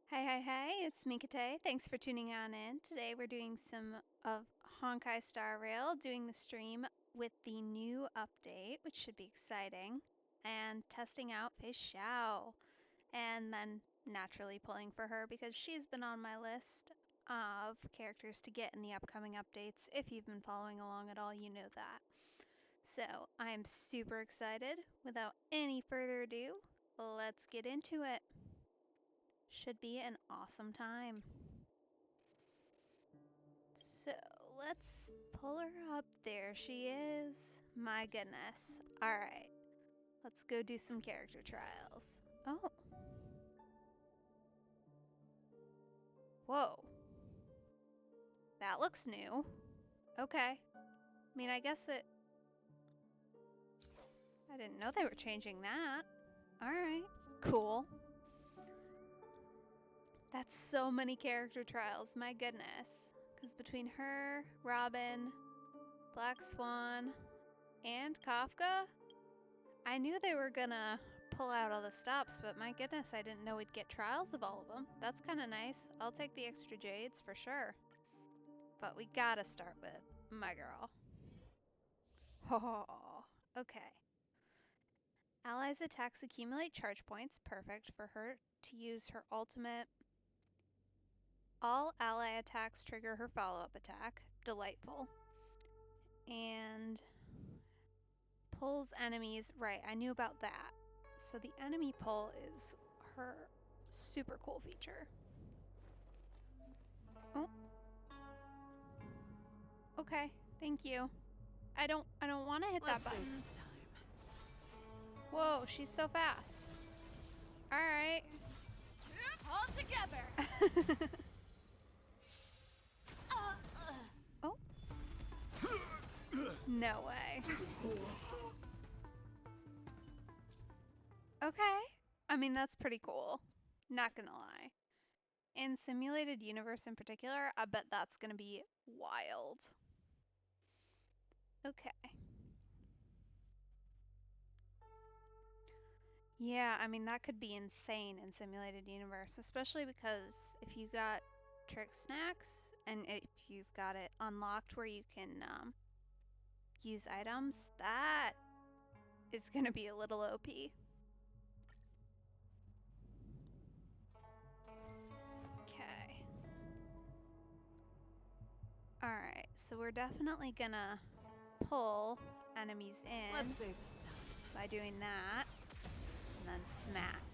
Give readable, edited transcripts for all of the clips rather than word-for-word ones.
Hey, it's Mikate. Thanks for tuning on in. Today we're doing some of Honkai StarRail, doing the stream with the new update, which should be exciting, and testing out Feixiao, and then naturally pulling for her because she's been on my list of characters to get in the upcoming updates. If you've been following along at all, you know that. So I'm super excited. Without any further ado, let's get into it. Should be an awesome time. So let's pull her up. There she is. My goodness. Alright. Let's go do some character trials. Oh. Whoa. That looks new. Okay. I mean, I guess I didn't know they were changing that. Alright. Cool. That's so many character trials. My goodness. Because between her, Robin, Black Swan, and Kafka, I knew they were gonna pull out all the stops, but my goodness, I didn't know we'd get trials of all of them. That's kind of nice. I'll take the extra jades for sure. But we gotta start with my girl. Oh, okay. Allies' attacks accumulate charge points. Perfect for her to use her ultimate. All ally attacks trigger her follow-up attack. Delightful. And pulls enemies. Right, I knew about that. So the enemy pull is her super cool feature. Oh. Okay, thank you. I don't want to hit that button. Whoa, she's so fast. All right. All together. Oh. No way. Okay. I mean, that's pretty cool. Not gonna lie. In Simulated Universe in particular, I bet that's gonna be wild. Okay. Yeah, I mean, that could be insane in Simulated Universe, especially because if you got trick snacks and if you've got it unlocked where you can use items, that is going to be a little OP. Okay. Alright, so we're definitely gonna pull enemies in. Let's save some time by doing that, and then smack.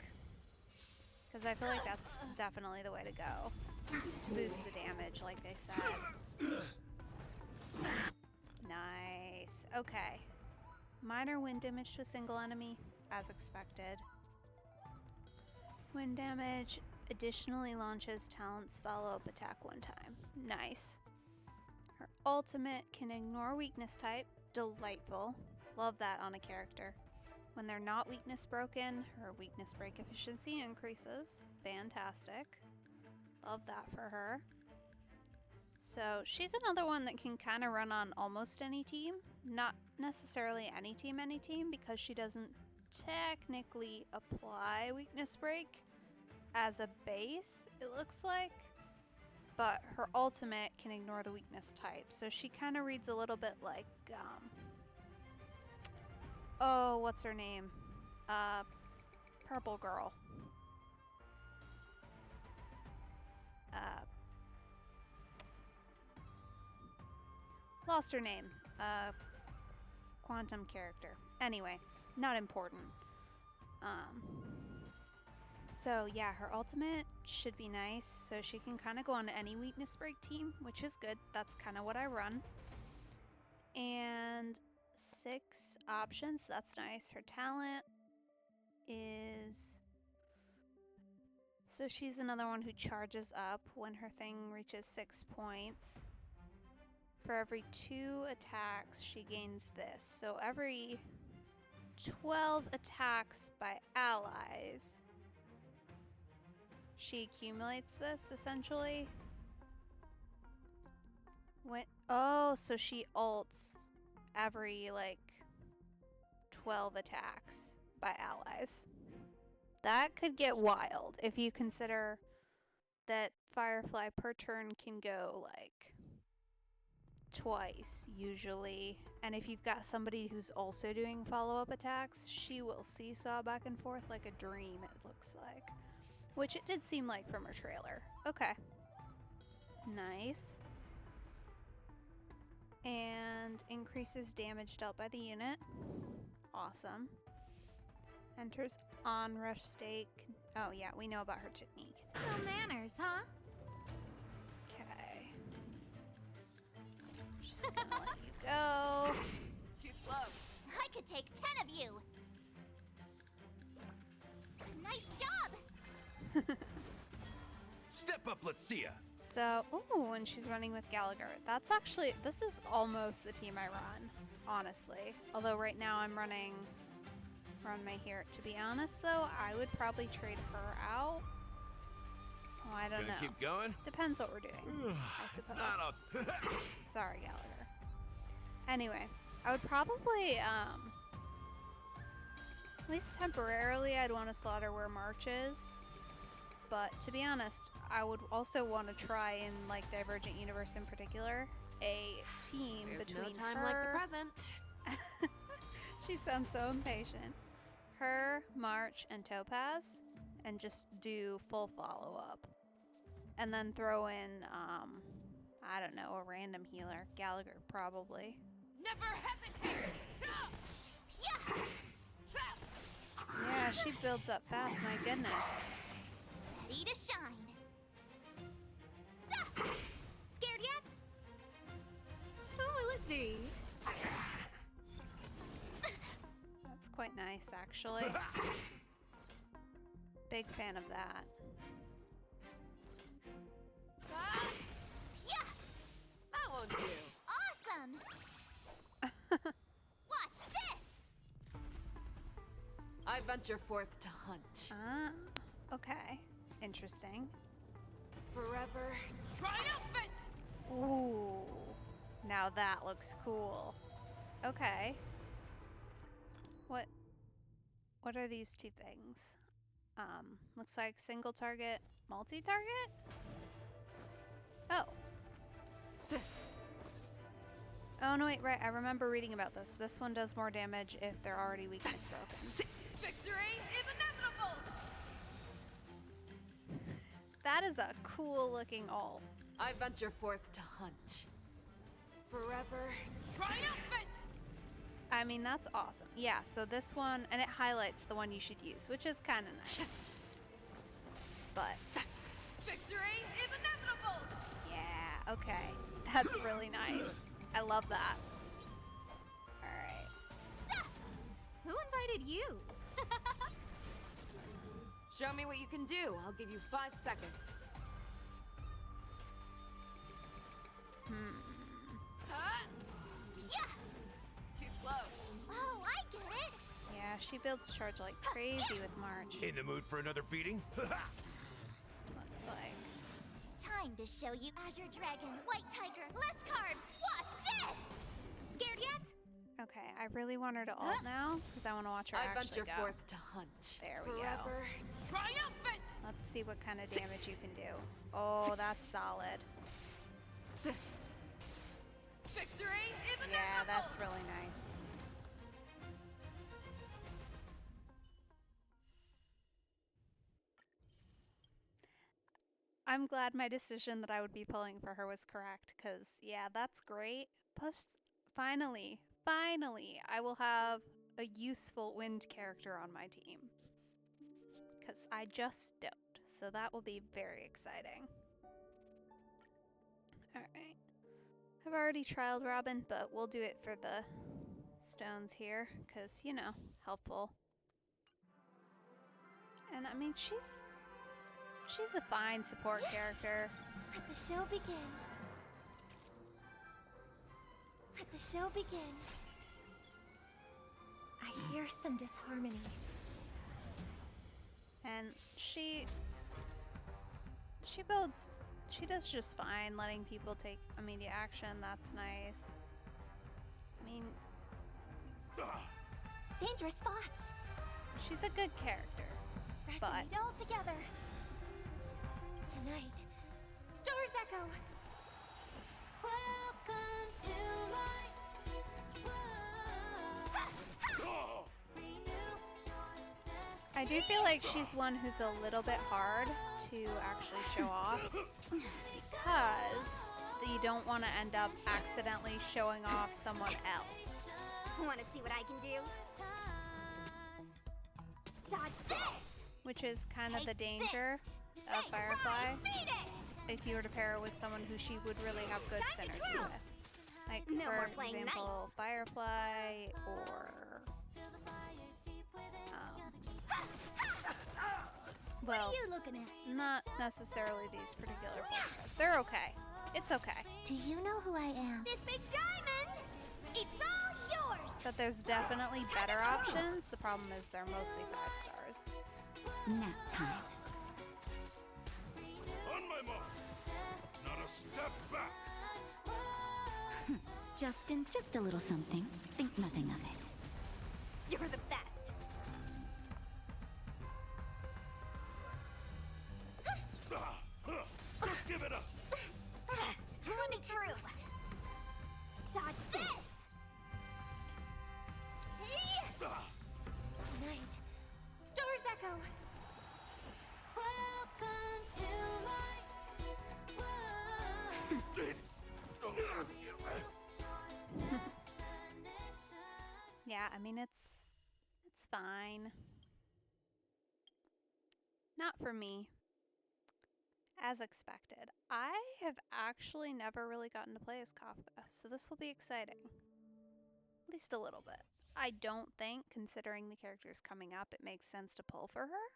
Because I feel like that's definitely the way to go. To boost the damage, like they said. Nice. Okay. Minor wind damage to a single enemy, as expected. Wind damage additionally launches Talent's follow-up attack one time. Nice. Her ultimate can ignore weakness type. Delightful. Love that on a character. When they're not weakness broken, her weakness break efficiency increases. Fantastic. Love that for her. So she's another one that can kind of run on almost any team. Not necessarily any team, because she doesn't technically apply weakness break as a base, it looks like. But her ultimate can ignore the weakness type. So she kind of reads a little bit like, oh, what's her name? Purple Girl. Lost her name. Quantum character. Anyway, not important. So yeah, her ultimate should be nice, so she can kind of go on any weakness break team, which is good. That's kind of what I run. And 6 options, that's nice. Her talent is... So she's another one who charges up when her thing reaches 6 points. For every 2 attacks, she gains this. So every 12 attacks by allies, she accumulates this, essentially. So she ults every, 12 attacks by allies. That could get wild if you consider that Firefly per turn can go like twice usually, and if you've got somebody who's also doing follow-up attacks, she will seesaw back and forth like a dream, it looks like, which it did seem like from her trailer. Okay, nice. And increases damage dealt by the unit. Awesome. Enters onrush state. Oh yeah, we know about her technique. No manners, huh? Okay. Just gonna let you go. Too slow. I could take 10 of you! Nice job! Step up, let's see ya. So, ooh, and she's running with Gallagher. That's actually, this is almost the team I run, honestly. Although right now I'm run my hero. To be honest though, I would probably trade her out. Oh, I don't know. Keep going? Depends what we're doing, I suppose. Sorry, Gallagher. Anyway, I would probably, at least temporarily, I'd want to slaughter where March is. But to be honest, I would also want to try in like Divergent Universe in particular, a team There's between no time her. like the present. She sounds so impatient. Her, March, and Topaz, and just do full follow-up. And then throw in, I don't know, a random healer. Gallagher, probably. Never hesitate! Yeah, she builds up fast, my goodness. Ready to shine. Sup? Scared yet? Who will it be? That's quite nice, actually. Big fan of that. Yeah! That won't do. Awesome! Watch this! I venture forth to hunt. Ah, okay. Interesting. Forever triumphant! Ooh. Now that looks cool. Okay. What are these two things? Looks like single target, multi-target? Oh. Oh no, wait, right, I remember reading about this. This one does more damage if they're already weakness broken. Victory is inevitable! That is a cool looking ult. I venture forth to hunt. Forever triumphant! I mean, that's awesome. Yeah, so this one, and it highlights the one you should use, which is kind of nice. But Victory is inevitable! yeah, okay. That's really nice. I love that. Alright. Who invited you? Show me what you can do. I'll give you 5 seconds. Yeah! Too slow. Oh, I get it! Yeah, she builds charge like crazy with March. In the mood for another beating? Looks like. Time to show you Azure Dragon, White Tiger, less carbs! Watch this! Scared yet? Okay, I really want her to ult now, because I want to watch her I actually venture go. forth to hunt. There we Forever triumphant! Let's see what kind of damage you can do. Oh, that's solid. Victory is inevitable! Yeah, that's really nice. I'm glad my decision that I would be pulling for her was correct, because, yeah, that's great. Plus, finally, I will have a useful wind character on my team. Because I just don't. So that will be very exciting. Alright. I've already trialed Robin, but we'll do it for the stones here, because, you know, helpful. And I mean, she's a fine support character. Let the show begin. Let the show begin. I hear some disharmony. And she does just fine letting people take immediate action. That's nice. I mean, Dangerous thoughts. she's a good character. But Resonate all together. Tonight, Stars Echo. Welcome to my world. I do feel like she's one who's a little bit hard to actually show off because you don't want to end up accidentally showing off someone else. Want to see what I can do? Dodge this! Which is kind of the danger of Firefly. If you were to pair her with someone who she would really have good synergy with. Like, No more for playing example, nice. Firefly or... What well, are you looking at? not necessarily these particular 4-stars. They're okay. It's okay. Do you know who I am? This big diamond! It's all yours! But there's definitely better options. The problem is they're mostly 5 stars. Nap time. On my mark. Not a step back. Just a little something. Think nothing of it. You're the best. Just give it up. Run it through. Dodge this. Hey! Tonight, Stars Echo. Welcome to my world. It's... Yeah, I mean, it's fine. Not for me. As expected. I have actually never really gotten to play as Kafka, so this will be exciting. At least a little bit. I don't think, considering the characters coming up, it makes sense to pull for her.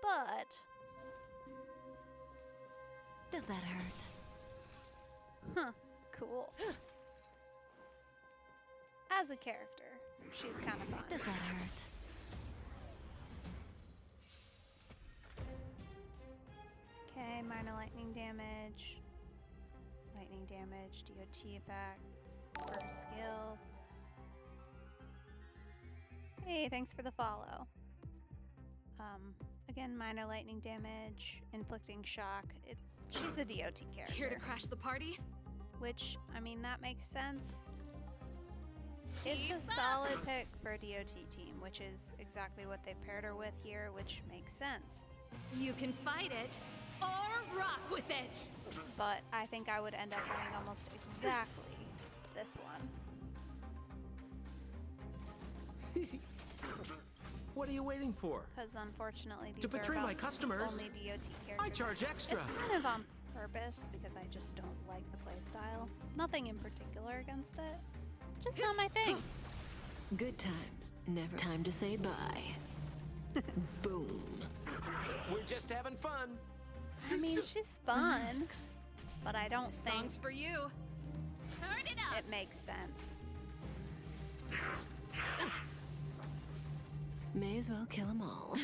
But... Does that hurt? huh, cool. As a character, she's kind of fun. Does that hurt? Okay, minor lightning damage, DOT effects, first skill. Hey, thanks for the follow. Again, minor lightning damage, inflicting shock. She's a DOT character. Here to crash the party? Which, I mean, that makes sense. It's a solid pick for a DOT team, which is exactly what they paired her with here, which makes sense. You can fight it, or rock with it! But I think I would end up running almost exactly this one. What are you waiting for? Because unfortunately these To betray are my about customers? only DOT characters. I charge extra. It's kind of on purpose because I just don't like the playstyle. Nothing in particular against it. Just not my thing. Good times, never time to say bye. Boom. We're just having fun. I mean, she's fun, but I don't think Songs for you. Turn it up! it makes sense. May as well kill them all.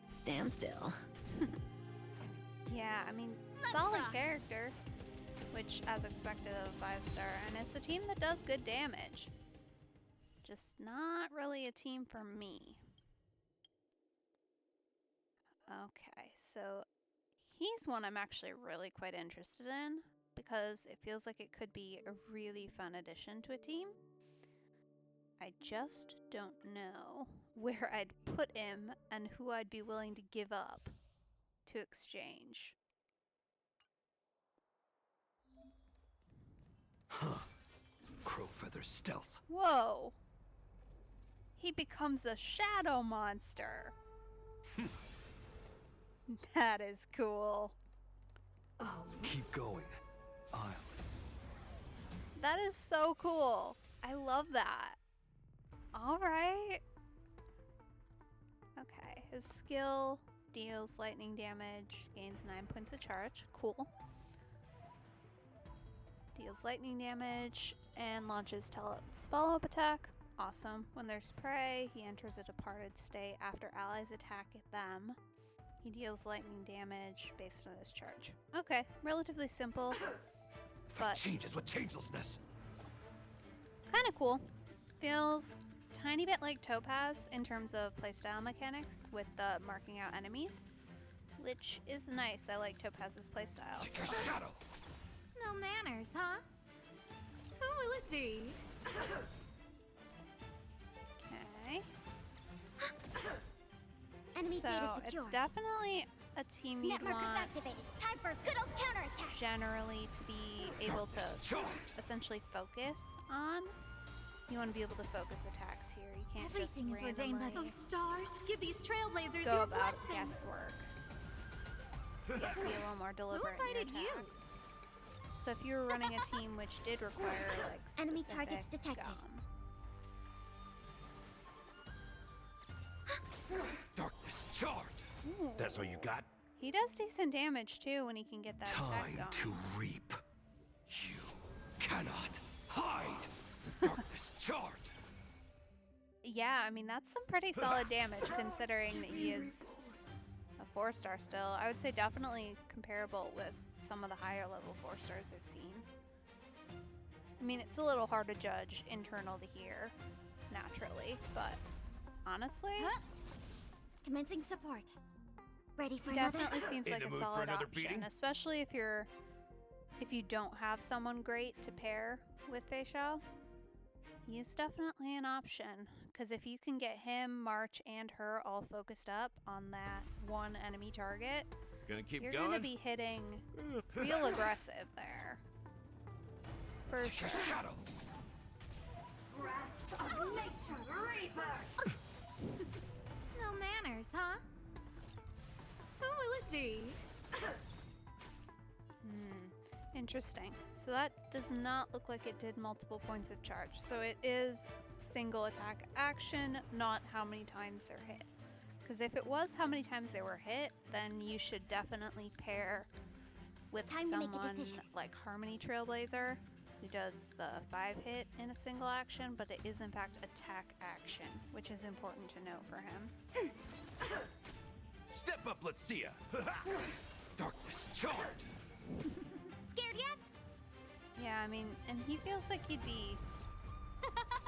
Stand still. Yeah, I mean, Let's solid rock. character, which as expected of a 5-star, and it's a team that does good damage. Just not really a team for me. Okay, so he's one I'm actually really quite interested in because it feels like it could be a really fun addition to a team. I just don't know where I'd put him and who I'd be willing to give up to exchange. Huh. Crowfeather stealth. Whoa! He becomes a shadow monster! That is cool. Keep going. That is so cool. I love that. Alright. Okay, his skill deals lightning damage, gains 9 points of charge. Cool. Deals lightning damage and launches Tellet's follow-up attack. Awesome. When there's prey, he enters a departed state after allies attack them. He deals lightning damage based on his charge. Okay, relatively simple, but changes with changelessness. kind of cool. Feels tiny bit like Topaz in terms of playstyle mechanics with the marking out enemies, which is nice. I like Topaz's playstyle. Like a shadow. No manners, huh? Who will it be? Okay. Enemy data So secure. it's definitely a team you'd Net markers want activated. Time for a good old counterattack. generally to be able to Charge. essentially focus on. You want to be able to focus attacks here. You can't Everything just is ordained by randomly those stars. Give these trailblazers go your about blessing. guesswork. Yeah, be a little more deliberate in your invited you? attacks. So if you were running a team which did require like Enemy specific, targets detected. Darkness charge. Ooh. That's all you got? He does decent damage too when he can get that attack Time going. to reap. You cannot hide. Darkness charge. Yeah, I mean that's some pretty solid damage considering that he is a 4-star still. I would say definitely comparable with some of the higher level 4-stars I've seen. I mean, it's a little hard to judge internal to here, naturally, but honestly, Commencing support. Ready for he another? definitely seems In like the a mood for solid another option, beating? especially if you don't have someone great to pair with Feixiao. He's definitely an option, because if you can get him, March, and her all focused up on that one enemy target, Gonna keep you're going? gonna be hitting real aggressive there. For Like sure. a shadow. Grasp of nature, Reaper! No manners, huh? Who will it be? Interesting. So that does not look like it did multiple points of charge. So it is single attack action, not how many times they're hit. Because if it was how many times they were hit, then you should definitely pair with Time to make a someone decision. like Harmony Trailblazer, who does the 5 hit in a single action, but it is in fact attack action, which is important to note for him. Step up, let's see ya. Darkness charge. Scared yet? Yeah, I mean, and he feels like he'd be,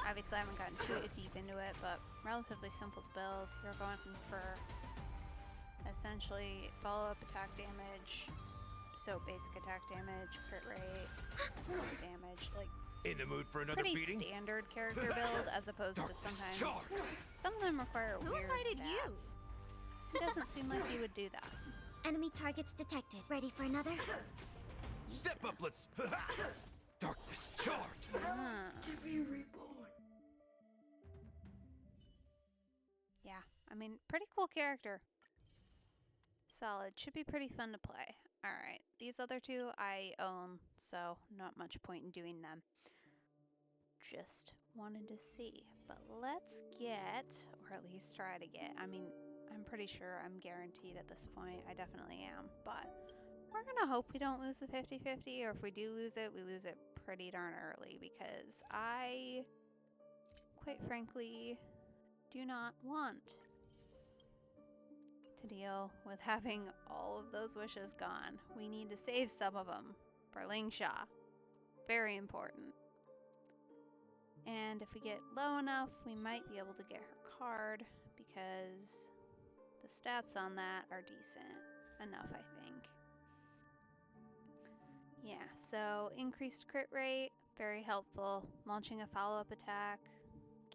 obviously I haven't gotten too deep into it, but relatively simple to build. You're going for essentially follow-up attack damage, so basic attack damage, crit rate, damage, like In the mood for another pretty beating? standard character build as opposed to Darkness sometimes charge. some of them require Who weird invited you? stats. He doesn't seem like he would do that. Enemy targets detected. Ready for another? Step up, let's. Darkness charge. To be reborn. Yeah, I mean, pretty cool character. Solid. Should be pretty fun to play. Alright, these other two I own, so not much point in doing them. Just wanted to see. But let's get, or at least try to get, I mean, I'm pretty sure I'm guaranteed at this point. I definitely am. But we're gonna hope we don't lose the 50-50, or if we do lose it, we lose it pretty darn early, because I, quite frankly, do not want to deal with having all of those wishes gone. We need to save some of them for Lingsha. Very important. And if we get low enough, we might be able to get her card, because the stats on that are decent enough, I think. Yeah, so increased crit rate, very helpful. Launching a follow-up attack,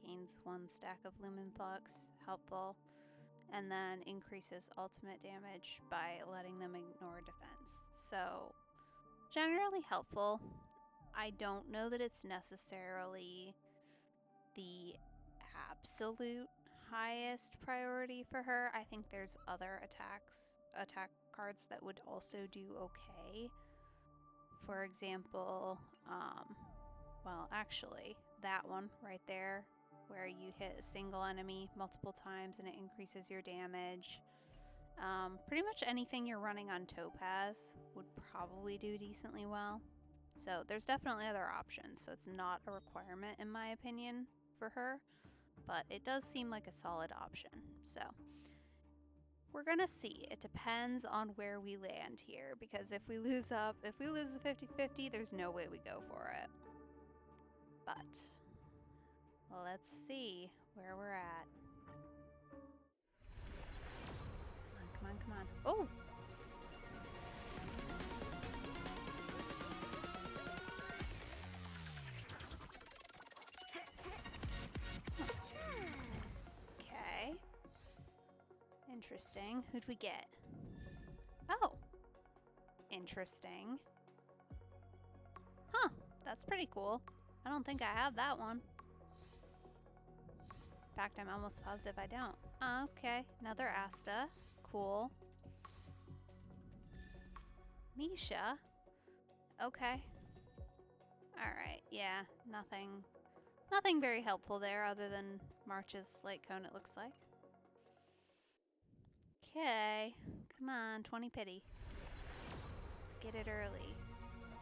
gains 1 stack of Lumen Flux, helpful. And then increases ultimate damage by letting them ignore defense. So, generally helpful. I don't know that it's necessarily the absolute highest priority for her. I think there's other attack cards that would also do okay. For example, well, actually, that one right there, where you hit a single enemy multiple times and it increases your damage. Pretty much anything you're running on Topaz would probably do decently well. So there's definitely other options, so it's not a requirement in my opinion for her, but it does seem like a solid option. So we're gonna see. It depends on where we land here, because if we lose the 50-50, there's no way we go for it. But let's see where we're at. Come on, come on, come on. Oh! Okay. Interesting. Who'd we get? Oh! Interesting. Huh, that's pretty cool. I don't think I have that one. In fact, I'm almost positive I don't. Okay, another Asta. Cool. Misha? Okay. Alright, yeah, nothing very helpful there other than March's light cone, it looks like. Okay, come on, 20 pity. Let's get it early.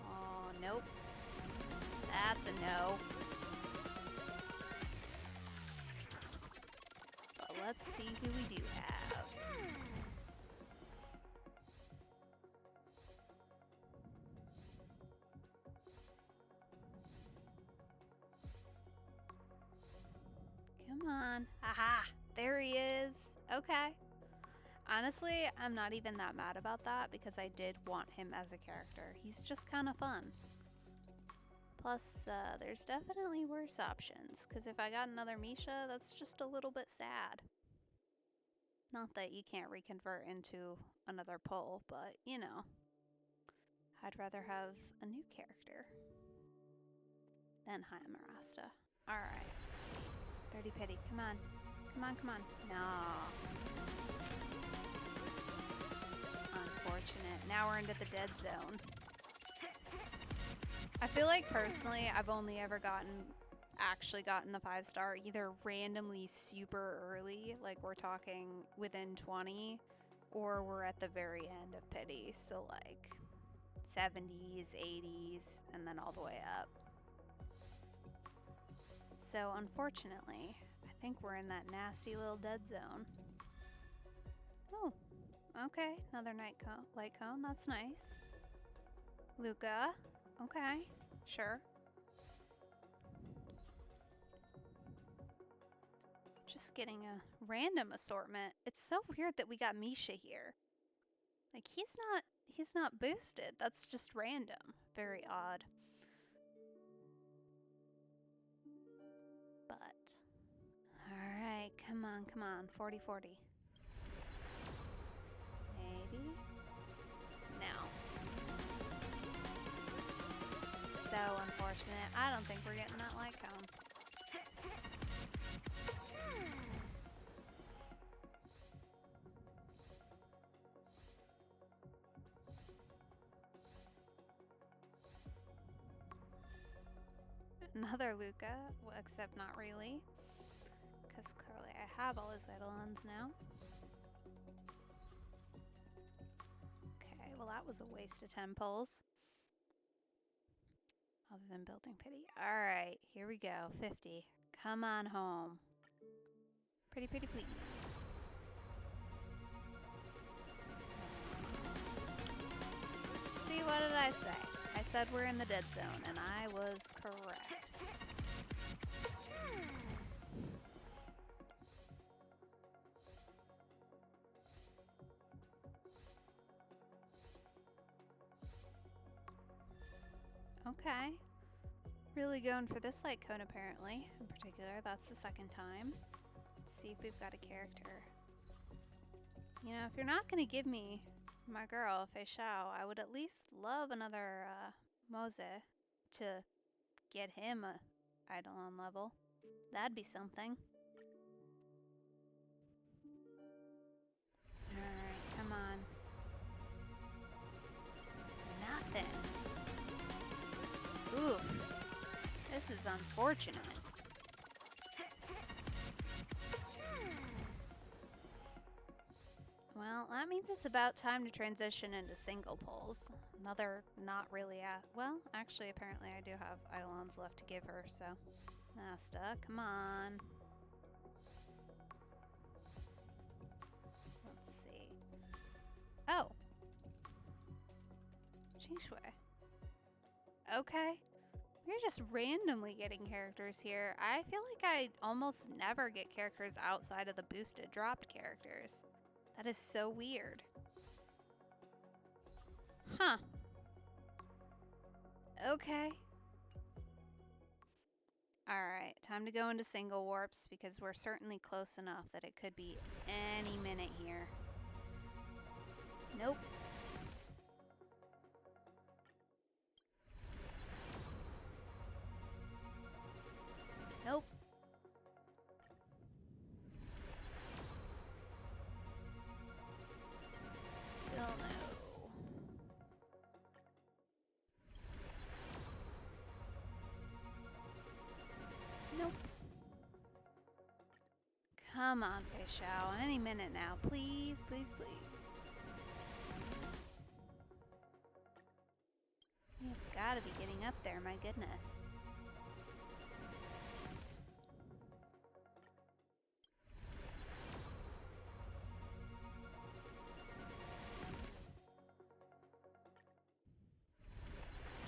Oh, nope. That's a no. But let's see who we do have. Come on. Aha! There he is. Okay. Honestly, I'm not even that mad about that because I did want him as a character. He's just kind of fun. Plus, there's definitely worse options, because if I got another Misha, that's just a little bit sad. Not that you can't reconvert into another pull, but, you know. I'd rather have a new character than Hayamarasta. Alright, let's see. 30 pity, come on. Come on, come on. No. Unfortunate. Now we're into the dead zone. I feel like personally I've only ever actually gotten the 5-star either randomly super early, like we're talking within 20, or we're at the very end of pity, so like 70s, 80s, and then all the way up. So unfortunately, I think we're in that nasty little dead zone. Oh, okay, another light cone, that's nice. Luca, okay, sure. Just getting a random assortment. It's so weird that we got Misha here. Like he's not boosted. That's just random. Very odd. But alright, come on, come on. 40-40. Maybe? No. So unfortunate. I don't think we're getting that light cone. Another Luca, well, except not really, because clearly I have all his Eidolons now. Okay, well that was a waste of 10 pulls. Other than building pity. Alright, here we go. 50. Come on home. Pretty please. See, what did I say? I said we're in the dead zone, and I was correct. Okay. Really going for this light cone, apparently. In particular, that's the second time. Let's see if we've got a character. You know, if you're not going to give me my girl, Feixiao, I would at least love another Mose to get him a Eidolon level. That'd be something. Alright, come on. Nothing. Oof. This is unfortunate. Well, that means it's about time to transition into single pulls. Another not really well, actually apparently I do have Eidolons left to give her, so Asta, come on. Let's see. Oh. Jingshui. Okay. We're just randomly getting characters here. I feel like I almost never get characters outside of the boosted dropped characters. That is so weird. Huh. Okay. Alright, time to go into single warps because we're certainly close enough that it could be any minute here. Nope. Nope. Still no. Nope. Come on, Feixiao. Any minute now. Please, please, please. You've got to be getting up there, my goodness.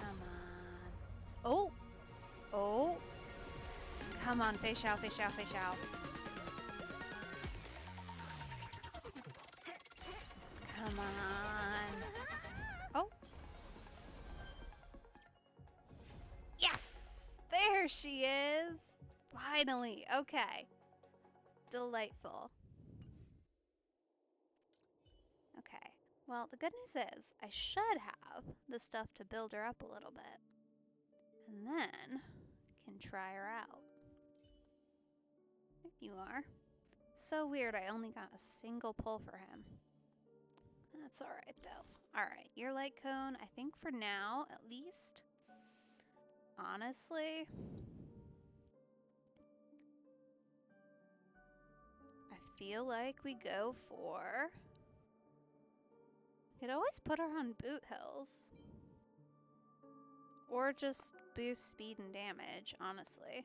Come on. Oh! Oh! Come on, Feixiao, Feixiao, Feixiao. Come on. Oh! Yes! There she is! Finally! Okay. Delightful. Okay. Well, the good news is, I should have the stuff to build her up a little bit. And then, can try her out. There you are. So weird, I only got a single pull for him. That's alright, though. Alright, your light cone, I think for now, at least. Honestly, I feel like we go for... Could always put her on boot hills. Or just boost speed and damage, honestly.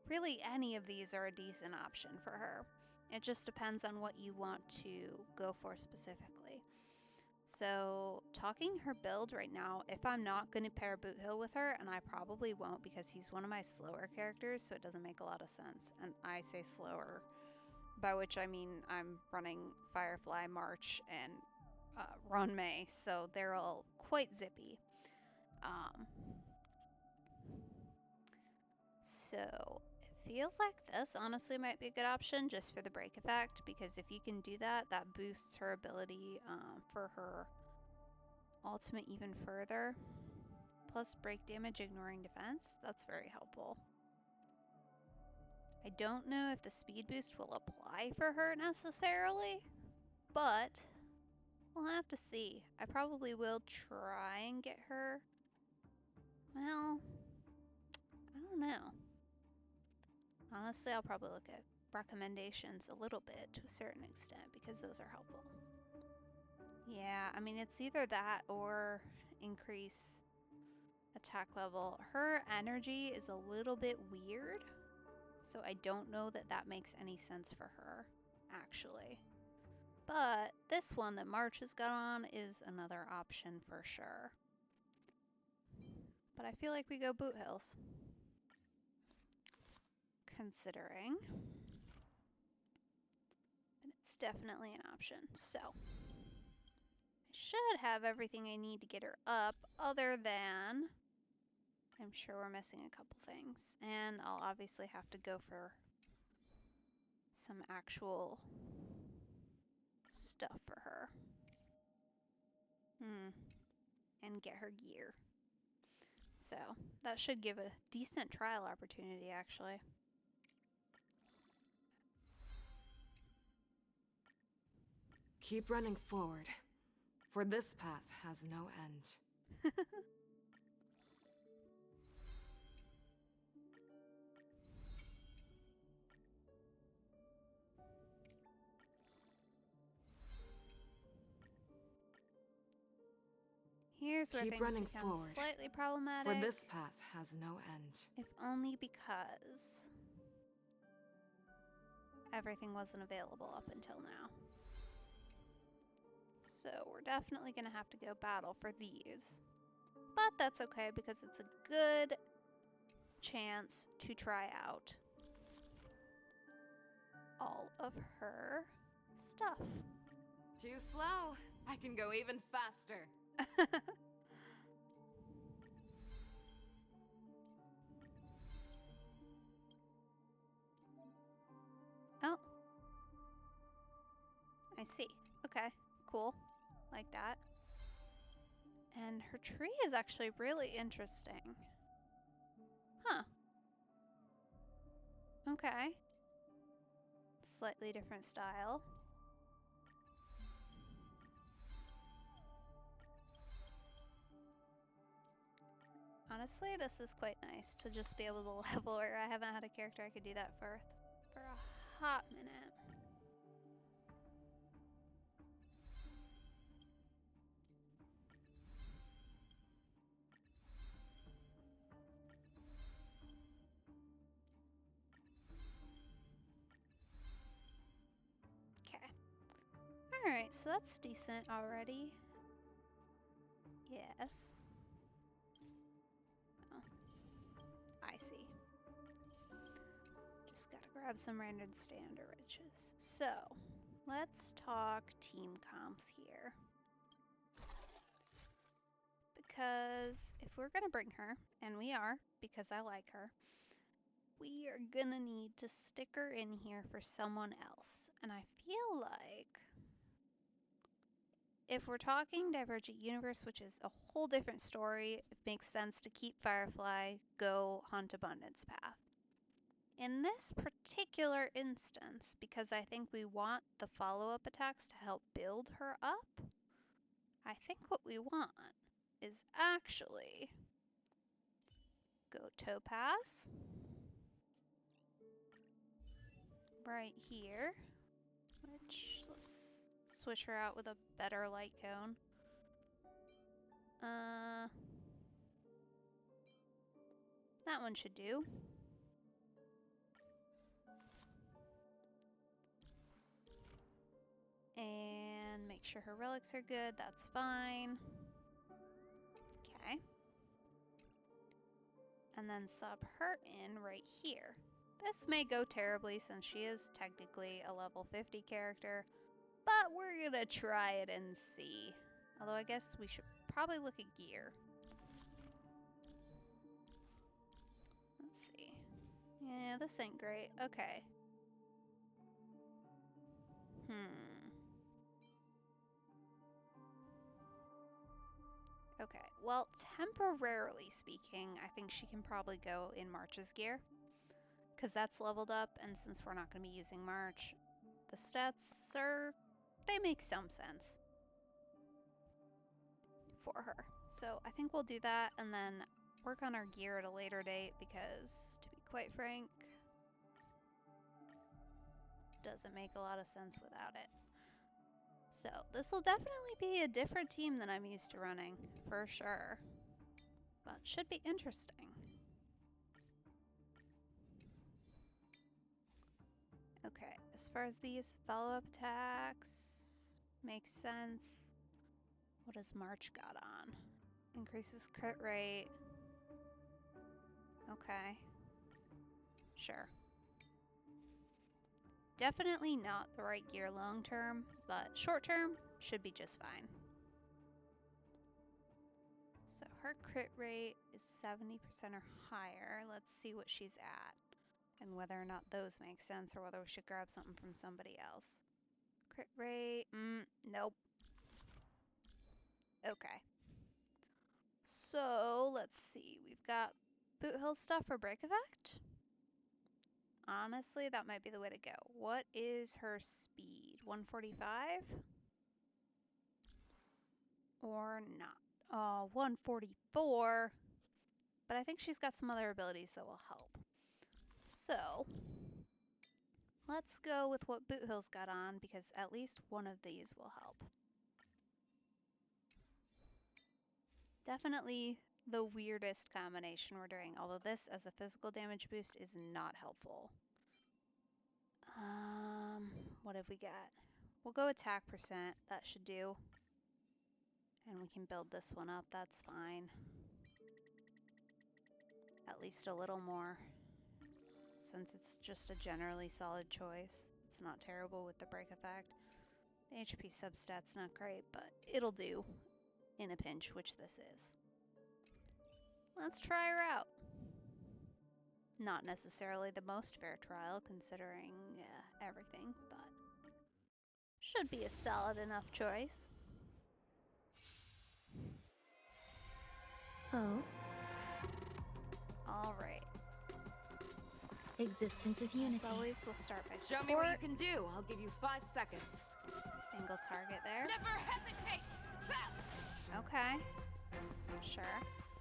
Really, any of these are a decent option for her. It just depends on what you want to go for specifically. So, talking her build right now, if I'm not going to pair Boot Hill with her, and I probably won't because he's one of my slower characters, so it doesn't make a lot of sense. And I say slower, by which I mean I'm running Firefly, March, and Ron May, so they're all quite zippy. So it feels like this honestly might be a good option just for the break effect, because if you can do that, that boosts her ability for her ultimate even further. Plus break damage ignoring defense, that's very helpful. I don't know if the speed boost will apply for her necessarily, but we'll have to see. I probably will try and get her. Well, I don't know. Honestly, I'll probably look at recommendations a little bit to a certain extent because those are helpful. Yeah, I mean, it's either that or increase attack level. Her energy is a little bit weird, so I don't know that that makes any sense for her, actually. But this one that March has got on is another option for sure. But I feel like we go boot hills. Considering. And it's definitely an option. So, I should have everything I need to get her up, other than I'm sure we're missing a couple things. And I'll obviously have to go for some actual stuff for her. And get her gear. So, that should give a decent trial opportunity, actually. Keep running forward, for this path has no end. Here's where Keep things running become forward, slightly problematic. for this path has no end. If only because everything wasn't available up until now. So we're definitely going to have to go battle for these. But that's okay because it's a good chance to try out all of her stuff. Too slow. I can go even faster. Oh. I see. Okay, cool. Like that. And her tree is actually really interesting. Huh. Okay. Slightly different style. Honestly, this is quite nice to just be able to level her. I haven't had a character I could do that for a hot minute. Okay. Alright, so that's decent already. Yes. Oh. I see. Just gotta grab some rendered standard riches. So, let's talk team comps here. Because if we're gonna bring her, and we are, because I like her, we are gonna need to stick her in here for someone else. And I feel like if we're talking Divergent Universe, which is a whole different story, it makes sense to keep Firefly, go hunt Abundance Path. In this particular instance, because I think we want the follow-up attacks to help build her up, I think what we want is actually go Topaz right here, which let's switch her out with a better light cone. That one should do. And make sure her relics are good, that's fine. Okay. And then sub her in right here. This may go terribly since she is technically a level 50 character, but we're gonna try it and see. Although I guess we should probably look at gear. Let's see. Yeah, this ain't great. Okay. Okay, well, temporarily speaking, I think she can probably go in March's gear. Because that's leveled up, and since we're not going to be using March, the stats they make some sense for her. So I think we'll do that, and then work on our gear at a later date, because, to be quite frank, doesn't make a lot of sense without it. So this will definitely be a different team than I'm used to running, for sure. But should be interesting. Okay, as far as these follow-up attacks, makes sense. What has March got on? Increases crit rate. Okay. Sure. Definitely not the right gear long term, but short term should be just fine. So her crit rate is 70% or higher. Let's see what she's at and whether or not those make sense or whether we should grab something from somebody else. Crit rate, nope. Okay. So let's see, we've got Boot Hill stuff for break effect. Honestly, that might be the way to go. What is her speed? 145? Or not? Oh, 144. But I think she's got some other abilities that will help. So, let's go with what Boot Hill's got on, because at least one of these will help. Definitely the weirdest combination we're doing, although this as a physical damage boost is not helpful. What have we got? We'll go attack percent, that should do. And we can build this one up, that's fine. at least a little more, since it's just a generally solid choice. It's not terrible with the break effect. The HP substat's not great, but it'll do in a pinch, which this is. Let's try her out. Not necessarily the most fair trial, considering everything, but should be a solid enough choice. Oh, Alright. existence is unity. As always, we'll start by Show support. me what you can do. I'll give you 5 seconds. Single target there. Never hesitate! Okay. Sure.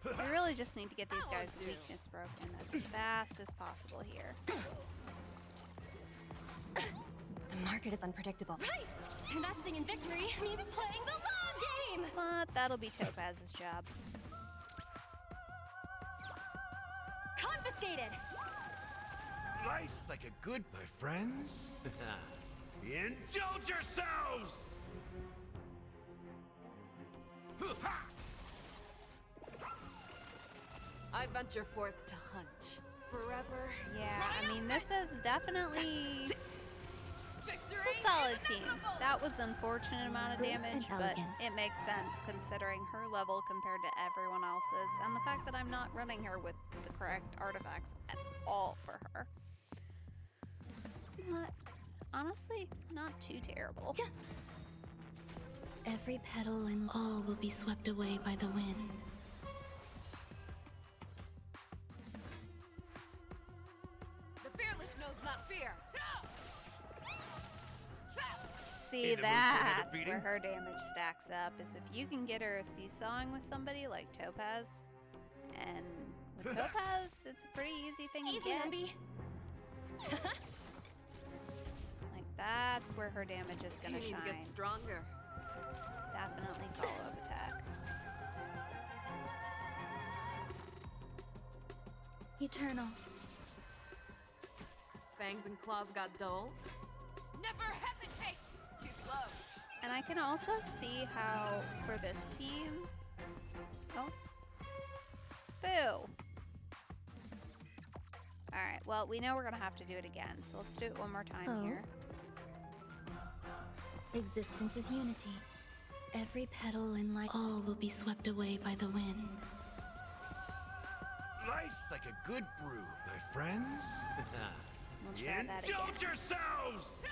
We really just need to get these guys' weakness broken as fast as possible here. The market is unpredictable. Right! Investing in victory means playing the long game! But that'll be Topaz's job. Confiscated! Life's like a good, my friends. Indulge yourselves! I venture forth to hunt. Forever. Yeah, I mean, this is definitely Victory a solid is team. inevitable! That was an unfortunate amount of Grace damage, and but elegance. it makes sense considering her level compared to everyone else's, and the fact that I'm not running her with the correct artifacts at all for her. But honestly, not too terrible. Every petal and all will be swept away by the wind. The fearless knows not fear. See, In the mood for another that's beating? where her damage stacks up, is if you can get her seesawing with somebody like Topaz, and with Topaz, it's a pretty easy thing to Easy, get. Ambi. Like, that's where her damage is You gonna need to shine. get stronger. Definitely follow-up attack. Eternal. Fangs and claws got dull. Never hesitate! Too slow. And I can also see how, for this team... Oh. Boo! Alright, well, we know we're gonna have to do it again, so let's do it one more time Oh. here. Existence is unity. Every petal and light all will be swept away by the wind. Life's like a good brew, my friends. We'll try that again. Indulge yourselves!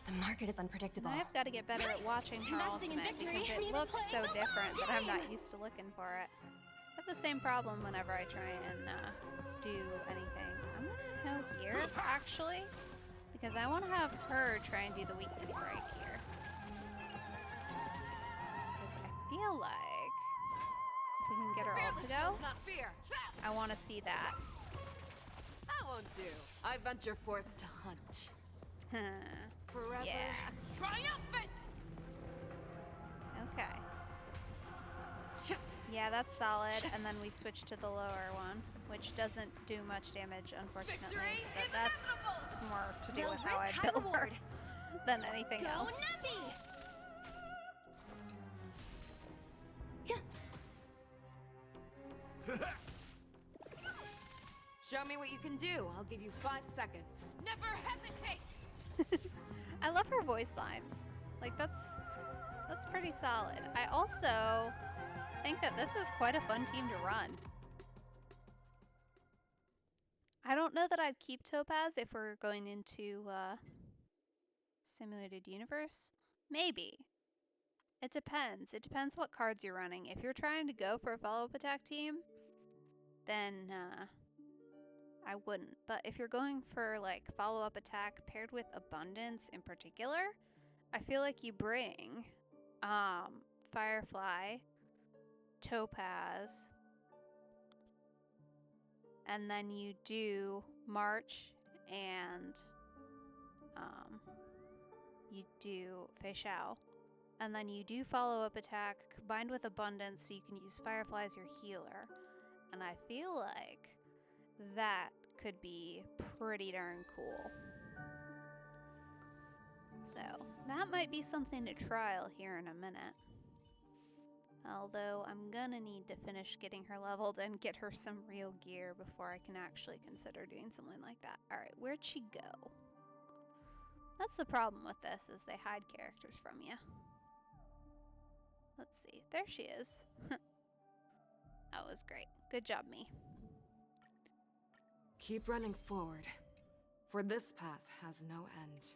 The market is unpredictable. I've got to get better at watching her Investing in ultimate victory because it means looks playing so the different long that I'm not game. used to looking for it. I have the same problem whenever I try and do anything. I'm gonna go here actually because I want to have her try and do the weakness break here. Because I feel like if we can get her all to Fearless go, knows not fear. I want to see that. That won't do. I venture forth to hunt. Forever. Yeah. Triumphant! Okay. Yeah, that's solid. And then we switch to the lower one, which doesn't do much damage, unfortunately. Victory But is that's inevitable! more to do No with how I risk, high build her reward. than anything Go else. Numby! Show me what you can do. I'll give you 5 seconds. Never hesitate! I love her voice lines. Like that's pretty solid. I also think that this is quite a fun team to run. I don't know that I'd keep Topaz if we're going into simulated universe. Maybe. It depends. It depends what cards you're running. If you're trying to go for a follow-up attack team, then I wouldn't. But if you're going for like follow-up attack paired with abundance in particular, I feel like you bring Firefly, Topaz, and then you do March and you do Feixiao. And then you do follow-up attack combined with abundance so you can use Firefly as your healer. And I feel like that could be pretty darn cool. So that might be something to trial here in a minute. Although I'm gonna need to finish getting her leveled and get her some real gear before I can actually consider doing something like that. Alright, where'd she go? That's the problem with this, is they hide characters from you. Let's see. There she is. That was great. Good job, me. Keep running forward, for this path has no end.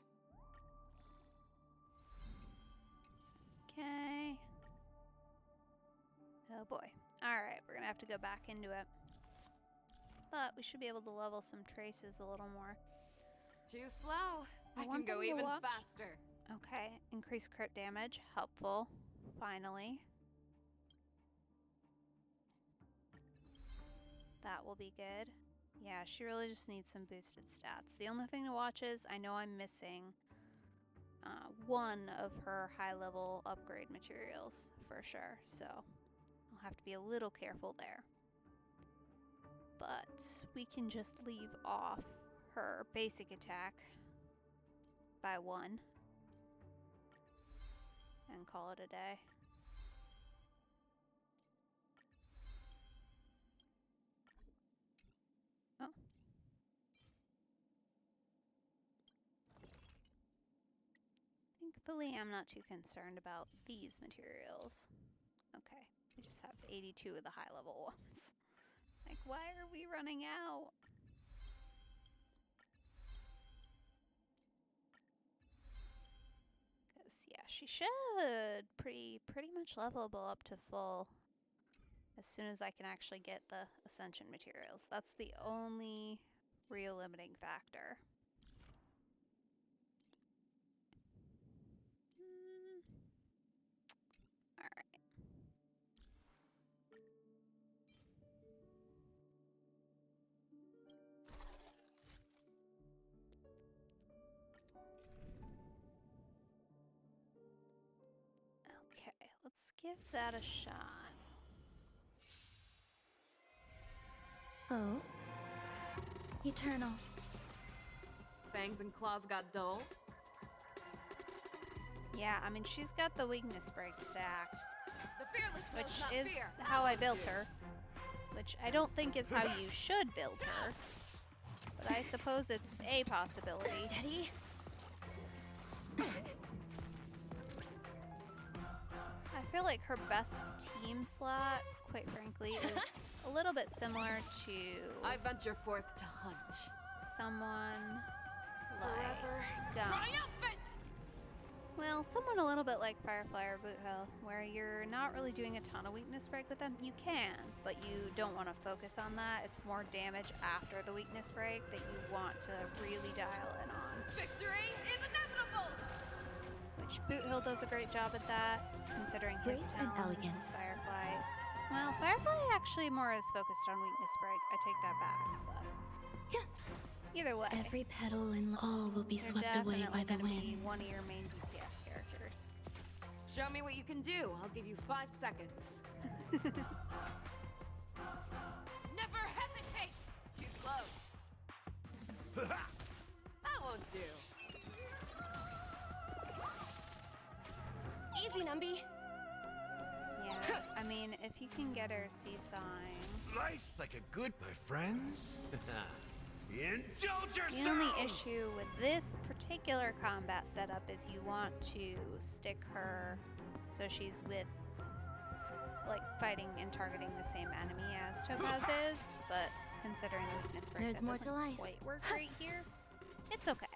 Okay. Oh boy. Alright, we're gonna have to go back into it. But we should be able to level some traces a little more. Too slow. I One can go thing to even watch. faster. Okay, increase crit damage. Helpful. Finally. That will be good. Yeah, she really just needs some boosted stats. The only thing to watch is, I know I'm missing one of her high level upgrade materials for sure, so I'll have to be a little careful there. But we can just leave off her basic attack by 1 and call it a day. Oh. Thankfully, I'm not too concerned about these materials. Okay, we just have 82 of the high level ones. Like, why are we running out? Because, yeah, she should pretty much levelable up to full as soon as I can actually get the ascension materials. That's the only real limiting factor. Alright. Okay, let's give that a shot. Oh? Eternal. Fangs and claws got dull. Yeah, I mean, she's got the weakness break stacked, The fearless knows which not is fear. how I built her. Which I don't think is how you should build her, but I suppose it's a possibility. Steady. I feel like her best team slot, quite frankly, is a little bit similar to I venture forth to hunt. someone like Forever triumphant. Well, someone a little bit like Firefly or Boothill, where you're not really doing a ton of weakness break with them. You can, but you don't want to focus on that. It's more damage after the weakness break that you want to really dial in on. Victory is inevitable! Which Boothill does a great job at that, considering his Grace and talents. elegance. Firefly. Well, Firefly actually more is focused on weakness break. I take that back, but either way, Every petal in all will be they're swept away by the definitely gonna be wind. one of your main DPS characters. Show me what you can do. I'll give you 5 seconds. Never hesitate! Too slow. That won't do. Easy, Numby. Yeah, I mean, if you can get her seesawing. Life's like a good, my friends. Indulge yourselves! The only issue with this particular combat setup is you want to stick her so she's with, like, fighting and targeting the same enemy as Topaz is, but considering the weakness break, There's that more to doesn't life. quite work right here. It's okay.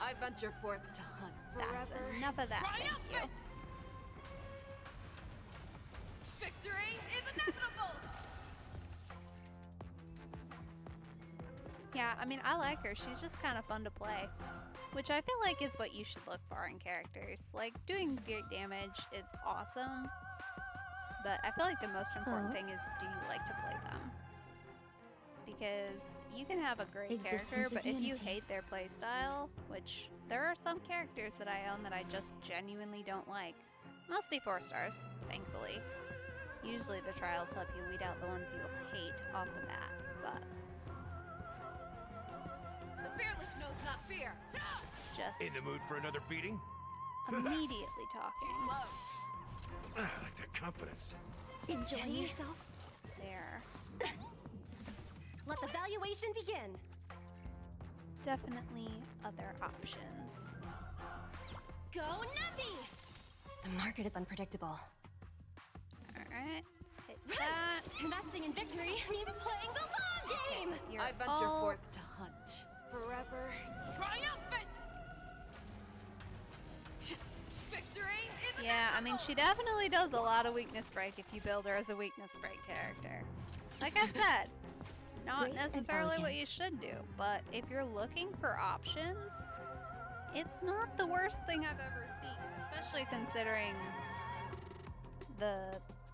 I venture forth to hunt. That's enough of that, thank you. Victory is inevitable! Yeah, I mean, I like her. She's just kind of fun to play. Which I feel like is what you should look for in characters. Like, doing great damage is awesome. But I feel like the most important thing is, do you like to play them? Because you can have a great character, Existence but is if you unity. hate their playstyle, which there are some characters that I own that I just genuinely don't like. Mostly 4 stars, thankfully. Usually the trials help you weed out the ones you hate off the bat, but The fearless knows not fear. just In the mood for another beating? immediately talking. I like that confidence. Enjoying yourself? There. Let the valuation begin. Definitely other options. Go Navi! The market is unpredictable. Alright, let's hit that. Investing in victory means playing the long game! Your I venture ult. forth to hunt. Forever. Triumphant! Victory is Yeah, I mean, she definitely does a lot of weakness break if you build her as a weakness break character. Like I said, not Grace and necessarily what you elegance. should do, but if you're looking for options, it's not the worst thing I've ever seen, especially considering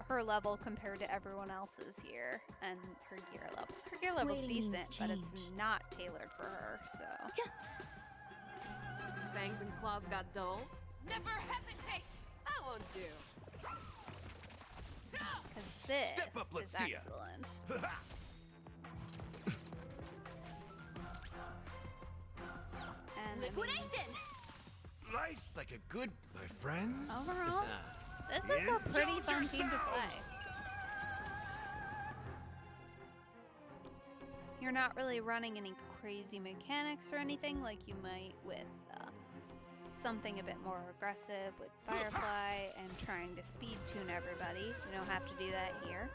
her level compared to everyone else's here and her gear level. Her gear level's Waiting means decent, but it's change. not tailored for her, so. Fangs and claws got dull. never hesitate! That won't do. Because this Step up, let's is see ya. excellent. And I mean, Liquidation! Life's like a good, my friends. overall, this is a pretty Indulge fun team to yourselves! play. You're not really running any crazy mechanics or anything like you might with something a bit more aggressive with Firefly and trying to speed tune everybody. You don't have to do that here.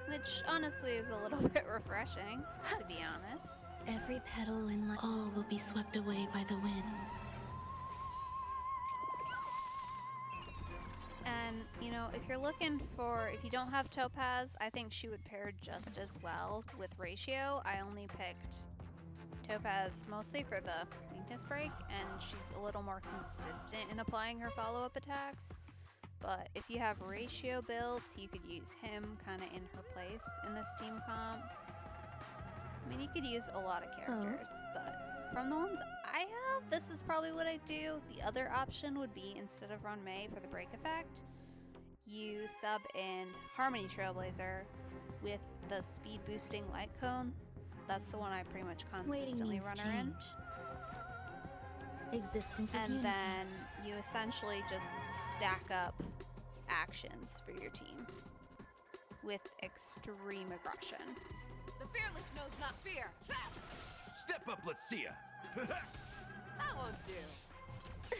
Which honestly is a little bit refreshing, to be honest. Every petal in life, all will be swept away by the wind. And, you know, if you're looking for, if you don't have Topaz, I think she would pair just as well with Ratio. I only picked Topaz mostly for the weakness break, and she's a little more consistent in applying her follow-up attacks. But if you have Ratio built, you could use him kind of in her place in this team comp. I mean, you could use a lot of characters, but from the ones I have, this is probably what I do. The other option would be, instead of Run May for the break effect, you sub in Harmony Trailblazer with the speed boosting light cone. That's the one I pretty much Waiting consistently means run her in. change. Existence is And unity. then you essentially just stack up actions for your team with extreme aggression. The fearless knows not fear. Step up, let's see ya. That won't do.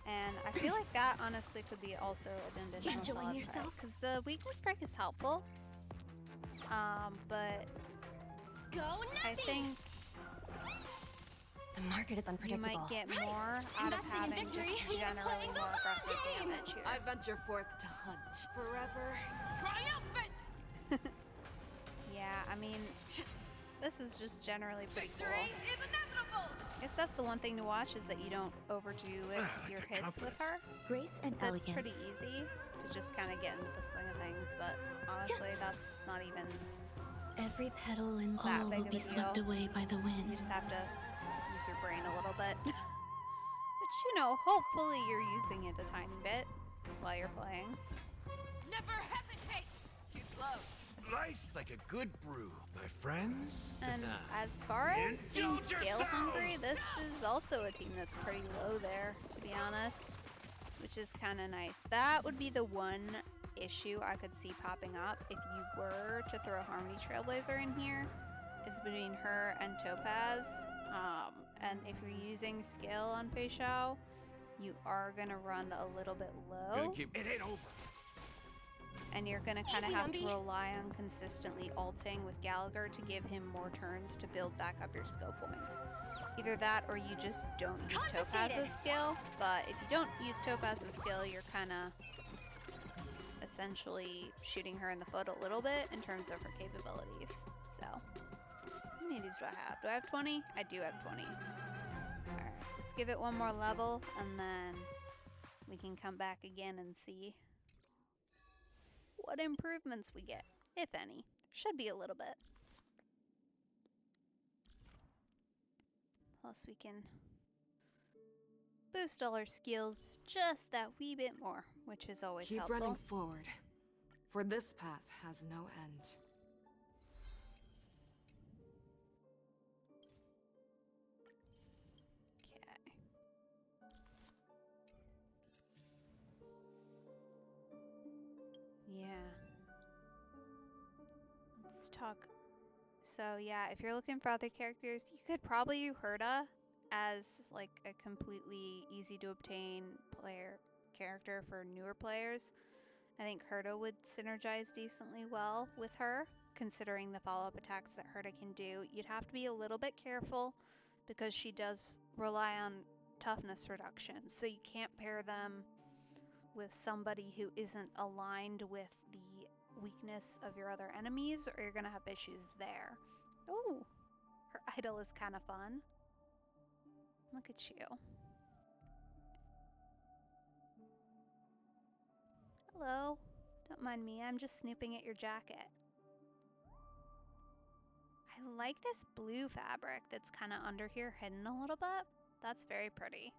And I feel like that honestly could be also an additional Enjoying yourself? because the weakness break is helpful. But Go I Navi! think The market is you unpredictable. might get more out of Investing in having victory just means generally playing the more long aggressive game. damage here. I venture forth to hunt. Forever. Triumphant! Yeah, I mean, this is just generally pretty cool. Victory is inevitable! I guess that's the one thing to watch is that you don't overdo it I like your the hits with confidence. her. Grace and That's elegance. pretty easy to just kind of get into the swing of things, but honestly, that's not even. Every petal in That all big will of be a swept deal. away by the You wind. just have to use your brain a little bit. Which, you know, hopefully you're using it a tiny bit while you're playing. Never hesitate! Too slow. Life's like a good brew, my friends. And as far as being Indulge scale hungry, yourselves! this is also a team that's pretty low there, to be honest. Which is kind of nice. That would be the one issue I could see popping up if you were to throw Harmony Trailblazer in here, is between her and Topaz. And if you're using scale on Feixiao, you are gonna run a little bit low, It ain't over. and you're gonna kind of Easy, have to Umbi. rely on consistently ulting with Gallagher to give him more turns to build back up your skill points. Either that or you just don't use Confiscated. Topaz's skill, but if you don't use Topaz's skill, you're kind of essentially shooting her in the foot a little bit in terms of her capabilities. So, how many of these do I have? Do I have 20? I do have 20. Alright, let's give it one more level, and then we can come back again and see what improvements we get, if any. Should be a little bit. Plus we can boost all our skills just that wee bit more, which is always Keep helpful. running forward, for this path has no end. talk. So yeah, if you're looking for other characters, you could probably do Herta as like a completely easy to obtain player character for newer players. I think Herta would synergize decently well with her, considering the follow-up attacks that Herta can do. You'd have to be a little bit careful because she does rely on toughness reduction, so you can't pair them with somebody who isn't aligned with the weakness of your other enemies, or you're gonna have issues there. Oh, her idol is kind of fun. Look at you. Hello. Don't mind me, I'm just snooping at your jacket. I like this blue fabric that's kind of under here hidden a little bit. That's very pretty.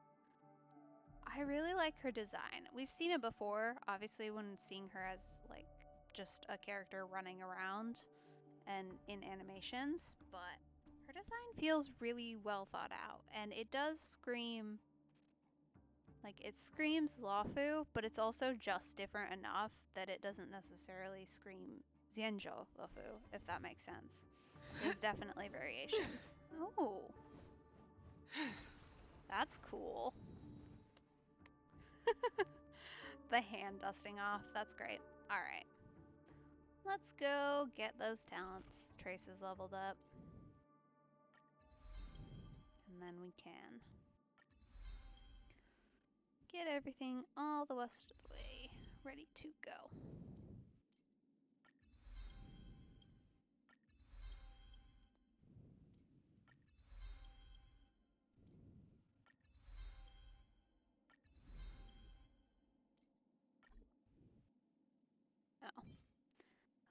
I really like her design. We've seen it before, obviously, when seeing her as like just a character running around and in animations, but her design feels really well thought out, and it does scream, like it screams Lawfu, but it's also just different enough that it doesn't necessarily scream Xianzhou Lawfu, if that makes sense. There's definitely variations. Oh, that's cool. The hand dusting off, that's great. All right, let's go get those talents. Trace is leveled up. And then we can get everything all the rest of the way ready to go.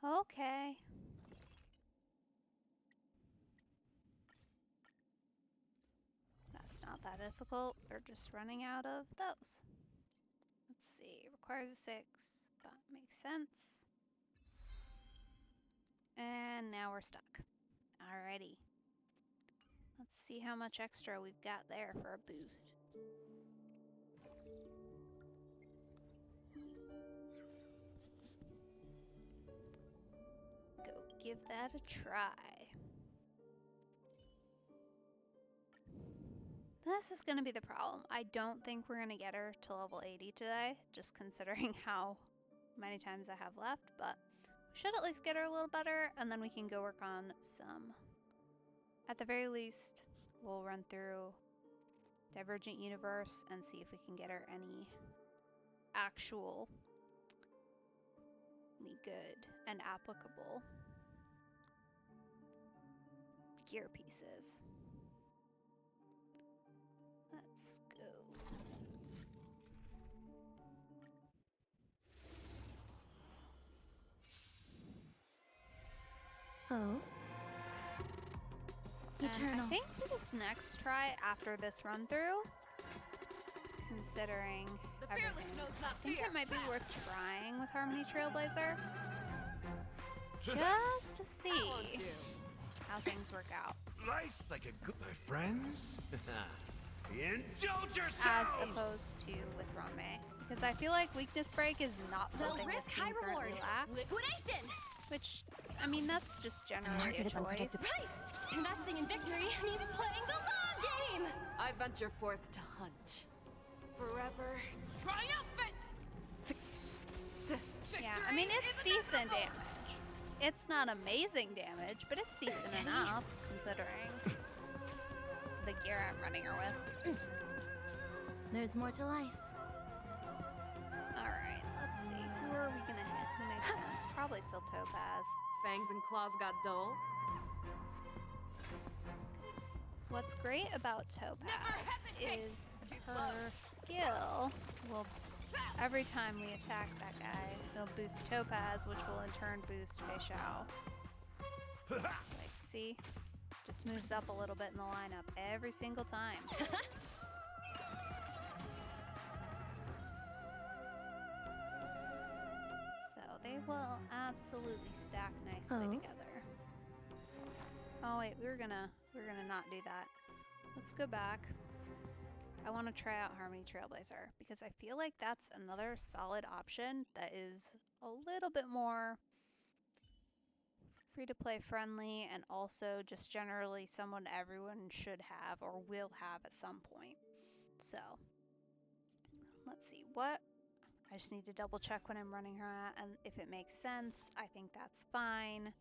Oh. Okay. That's not that difficult. We're just running out of those. Let's see. Requires a 6. That makes sense. And now we're stuck. Alrighty. Let's see how much extra we've got there for a boost. Go give that a try. This is going to be the problem. I don't think we're going to get her to level 80 today, just considering how many times I have left, but we should at least get her a little better, and then we can go work on some. At the very least, we'll run through Divergent Universe and see if we can get her any actually good and applicable gear pieces. Let's go. Oh? Eternal. I think for this next try after this run through, considering everything, I think it might be worth trying with Harmony Trailblazer just to see how things work out. Life's like a good, my friends. Indulge yourselves! As opposed to with Ranmei, because I feel like weakness break is not something this risk, team high reward. currently lacks. Liquidation! Which, I mean, that's just generally a choice. Right! Investing in victory means playing the long game! I venture forth to hunt. Forever. Triumphant! Yeah, I mean, it's decent damage. It's not amazing damage, but it's decent enough, considering the gear I'm running her with. There's more to life. Alright, let's see. Who are we gonna hit? Who makes sense? Probably still Topaz. Fangs and claws got dull. What's great about Topaz is her skill will, every time we attack that guy, it'll boost Topaz, which will in turn boost Feixiao. Like, see? Just moves up a little bit in the lineup every single time. So they will absolutely stack nicely together. Oh wait, we're gonna not do that. Let's go back. I want to try out Harmony Trailblazer because I feel like that's another solid option that is a little bit more free-to-play friendly, and also just generally someone everyone should have or will have at some point. So, let's see, what? I just need to double check when I'm running her at, and if it makes sense, I think that's fine.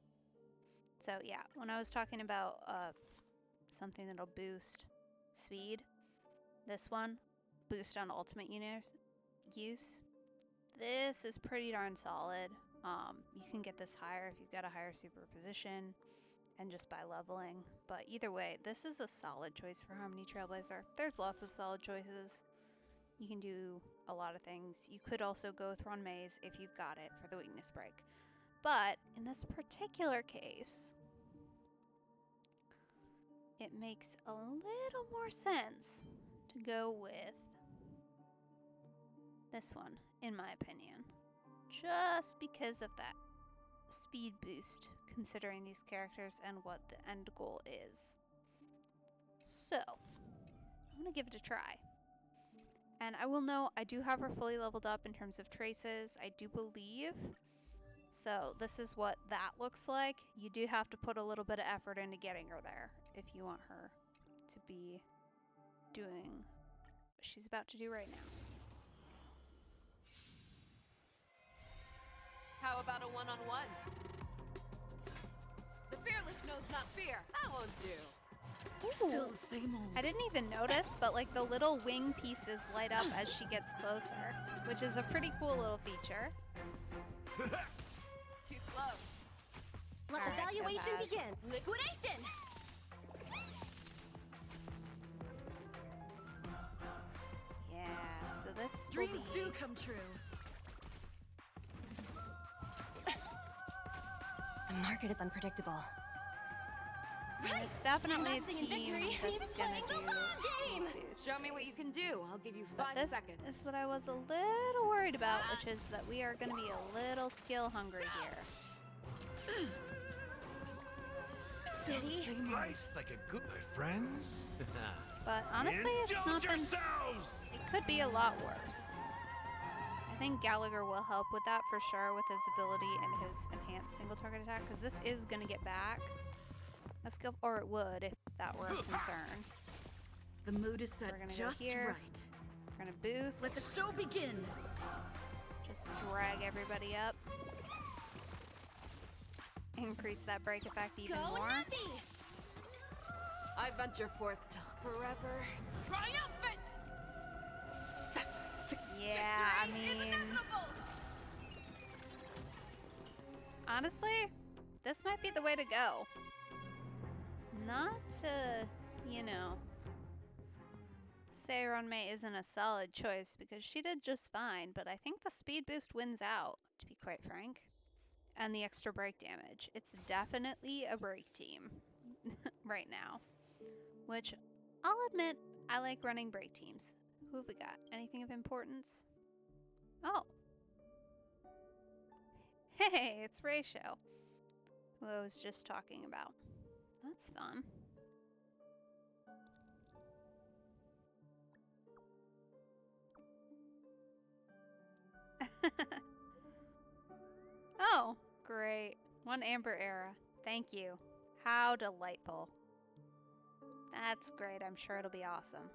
So yeah, when I was talking about something that'll boost speed, this one, boost on ultimate use, this is pretty darn solid. You can get this higher if you've got a higher superposition and just by leveling, but either way, this is a solid choice for Harmony Trailblazer. There's lots of solid choices. You can do a lot of things. You could also go Thron Maze if you've got it for the weakness break. But in this particular case, it makes a little more sense to go with this one, in my opinion. Just because of that speed boost, considering these characters and what the end goal is. So, I'm going to give it a try. And I will know I do have her fully leveled up in terms of traces, I do believe. So this is what that looks like. You do have to put a little bit of effort into getting her there if you want her to be doing what she's about to do right now. How about a one-on-one? The fearless knows not fear. That won't do. Still the same old. I didn't even notice, but like the little wing pieces light up as she gets closer, which is a pretty cool little feature. Too slow. Let Alright, evaluation Topaz. begin. Liquidation! Yeah, so this Dreams will be... do come true. The market is unpredictable. It's definitely a Investing in team victory that's means gonna playing do a ball game! speed boost Show me what you base. can do. I'll give you But 5 this seconds. is what I was a little worried about, which is that we are going to be a little skill hungry here. Steady. Life's like a good, my friends. But honestly, it's not Indulge been... yourselves! It could be a lot worse. I think Gallagher will help with that for sure with his ability and his enhanced single target attack, because this is going to get back a skill, or it would if that were a concern. The mood is set We're gonna go just here. right. We're going to boost, Let the show begin. just drag everybody up. Increase that break effect even Go more. happy! I venture forth to forever triumphant! Yeah, I mean... Honestly, this might be the way to go. Not to, you know, say Ronmei isn't a solid choice, because she did just fine, but I think the speed boost wins out, to be quite frank. And the extra break damage. It's definitely a break team right now. Which, I'll admit, I like running break teams. Who have we got? Anything of importance? Oh. Hey, it's Feixiao, who I was just talking about. That's fun. Oh, great. 1 Amber Era. Thank you. How delightful. That's great. I'm sure it'll be awesome.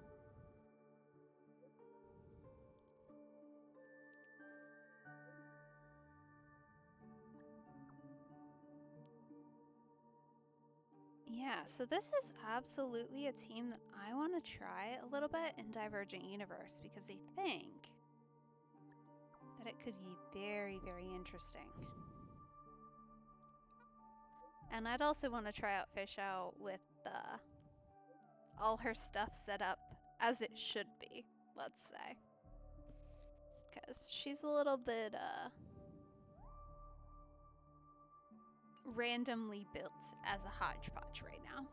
Yeah, so this is absolutely a team that I want to try a little bit in Divergent Universe, because I think that it could be very, very interesting. And I'd also want to try out Feixiao with all her stuff set up as it should be, let's say. Because she's a little bit randomly built as a hodgepodge right now.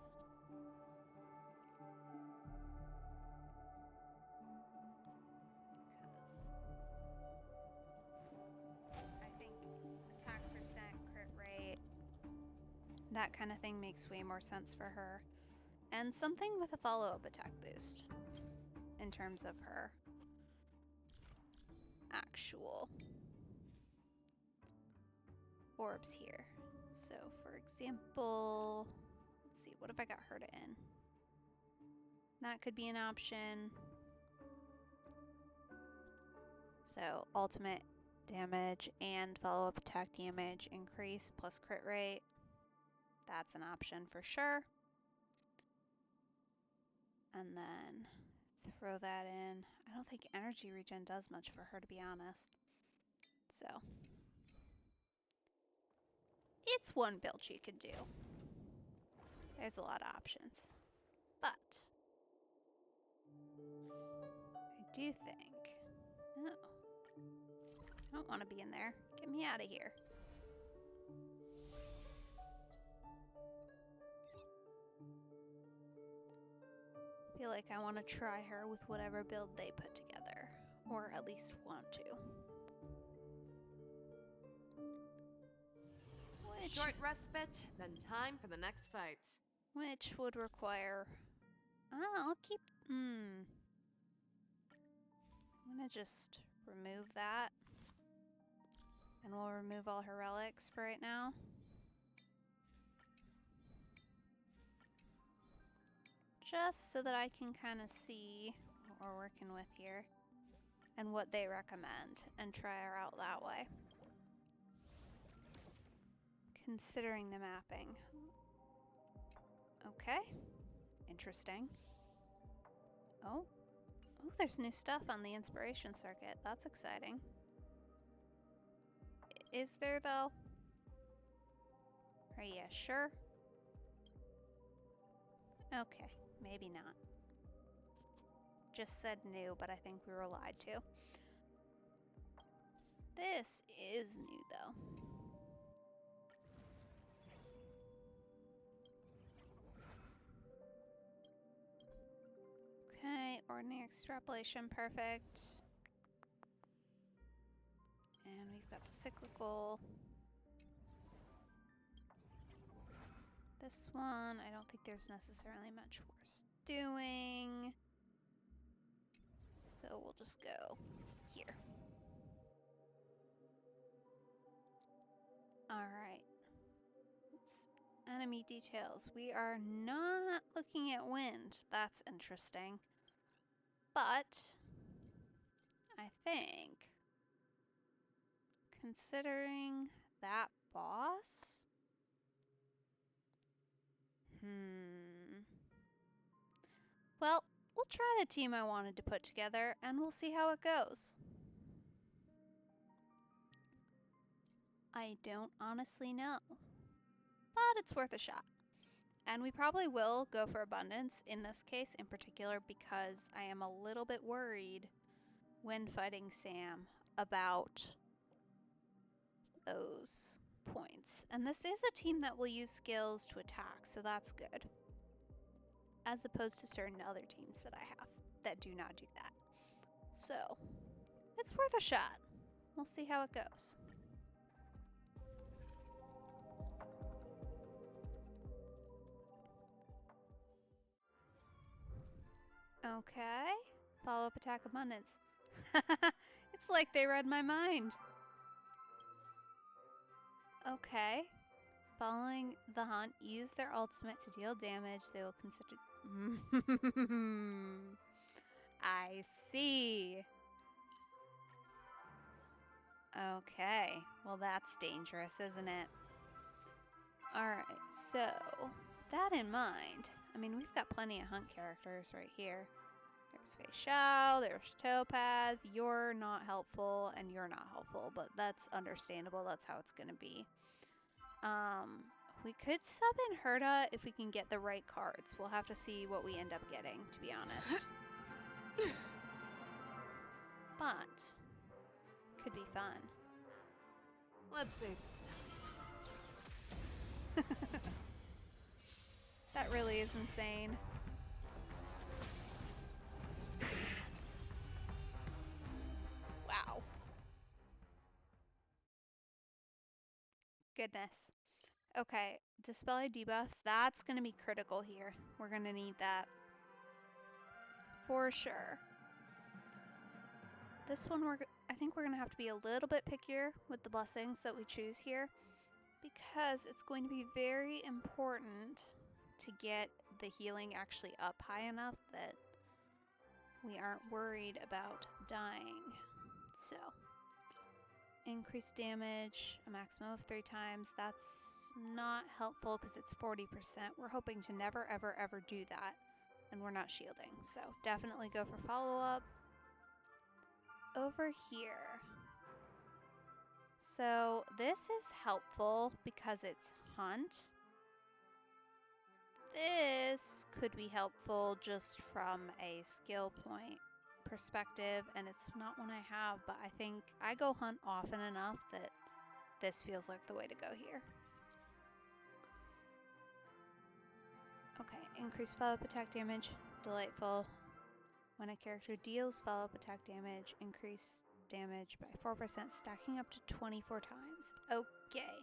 I think attack percent, crit rate, that kind of thing makes way more sense for her. And something with a follow-up attack boost in terms of her actual orbs here. So, for example, let's see, what if I got her to in? That could be an option. So ultimate damage and follow-up attack damage increase plus crit rate. That's an option for sure. And then throw that in. I don't think energy regen does much for her, to be honest. So it's one build she could do. There's a lot of options. But I do think... Oh. I don't want to be in there. Get me out of here. I feel like I want to try her with whatever build they put together. Or at least want to. Short respite, then time for the next fight. Which would require... I'll keep... I'm gonna just remove that. And we'll remove all her relics for right now. Just so that I can kind of see what we're working with here. And what they recommend. And try her out that way. Considering the mapping. Okay. Interesting. Oh, there's new stuff on the inspiration circuit. That's exciting. Is there, though? Are you sure? Okay, maybe not. Just said new, but I think we were lied to. This is new, though. Okay, ordinary extrapolation, perfect. And we've got the cyclical. This one, I don't think there's necessarily much worth doing. So we'll just go here. Alright. Enemy details. We are not looking at wind. That's interesting. But I think, considering that boss, well, we'll try the team I wanted to put together, and we'll see how it goes. I don't honestly know, but it's worth a shot. And we probably will go for abundance in this case in particular because I am a little bit worried when fighting Sam about those points. And this is a team that will use skills to attack, so that's good. As opposed to certain other teams that I have that do not do that. So, it's worth a shot. We'll see how it goes. Okay. Follow-up attack abundance. It's like they read my mind. Okay. Following the hunt, use their ultimate to deal damage. They will consider... I see. Okay. Well, that's dangerous, isn't it? Alright, so... that in mind, I mean, we've got plenty of hunt characters right here. There's Feixiao, there's Topaz. You're not helpful, and you're not helpful, but that's understandable. That's how it's gonna be. We could sub in Herta if we can get the right cards. We'll have to see what we end up getting, to be honest. But, could be fun. Let's save some time. That really is insane. Wow. Goodness. Okay, dispel debuffs. That's going to be critical here. We're going to need that. For sure. This one, I think we're going to have to be a little bit pickier with the blessings that we choose here. because it's going to be very important to get the healing actually up high enough that we aren't worried about dying. So, increased damage, a maximum of 3 times. That's not helpful because it's 40%. We're hoping to never, ever, ever do that, and we're not shielding. So, definitely go for follow-up. Over here. So, this is helpful because it's hunt. This could be helpful just from a skill point perspective, and it's not one I have, but I think I go hunt often enough that this feels like the way to go here. Okay, increased follow-up attack damage, delightful. When a character deals follow-up attack damage, increase damage by 4%, stacking up to 24 times. Okay.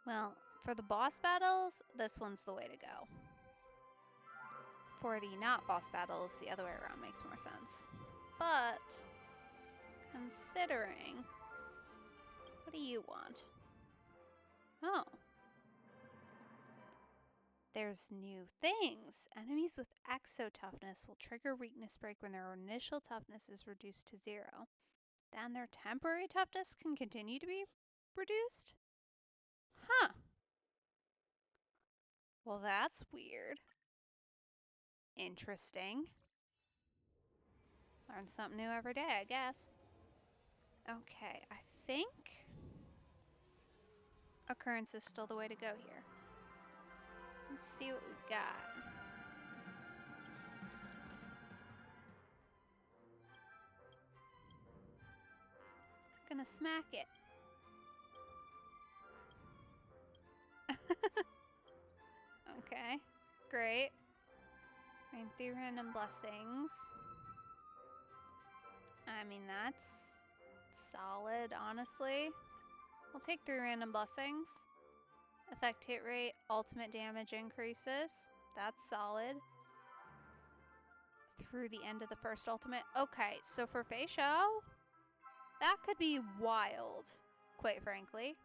Well, for the boss battles, this one's the way to go. For the not boss battles, the other way around makes more sense. But, considering, what do you want? Oh. There's new things. Enemies with exo toughness will trigger weakness break when their initial toughness is reduced to 0. Then their temporary toughness can continue to be reduced? Huh. Well, that's weird. Interesting. Learn something new every day, I guess. Okay, I think occurrence is still the way to go here. Let's see what we've got. Gonna smack it. Okay, great. Rain 3 random blessings. I mean, that's solid, honestly. We'll take 3 random blessings. Effect hit rate, ultimate damage increases. That's solid. Through the end of the first ultimate. Okay, so for Feixiao, that could be wild, quite frankly.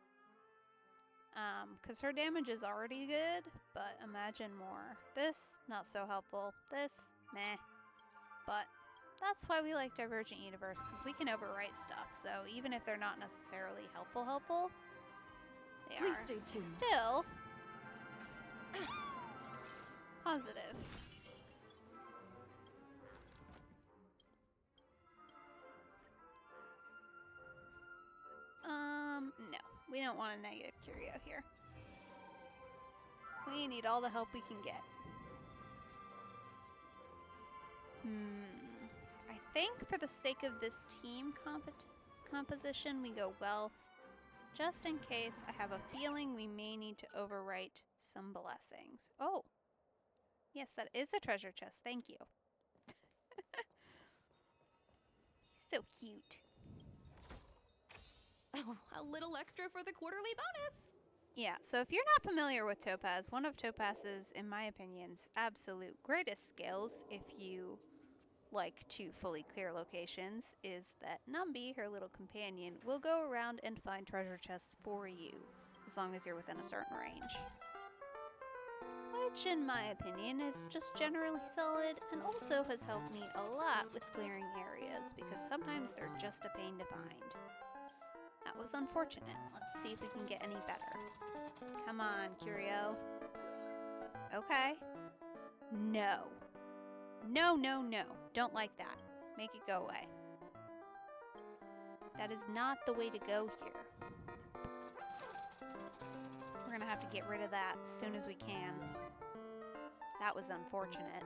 Because her damage is already good, but imagine more. This, not so helpful. This, meh. But that's why we like Divergent Universe, because we can overwrite stuff. So even if they're not necessarily helpful, they Please are stay tuned. still positive. No. We don't want a negative curio here. We need all the help we can get. I think for the sake of this team composition, we go wealth. Just in case, I have a feeling we may need to overwrite some blessings. Oh! Yes, that is a treasure chest. Thank you. He's so cute. Oh, a little extra for the quarterly bonus! Yeah, so if you're not familiar with Topaz, one of Topaz's, in my opinion, absolute greatest skills, if you like to fully clear locations, is that Numby, her little companion, will go around and find treasure chests for you, as long as you're within a certain range. Which, in my opinion, is just generally solid, and also has helped me a lot with clearing areas, because sometimes they're just a pain to find. That was unfortunate. Let's see if we can get any better. Come on, Curio. Okay. No. No, no, no. Don't like that. Make it go away. That is not the way to go here. We're gonna have to get rid of that as soon as we can. That was unfortunate.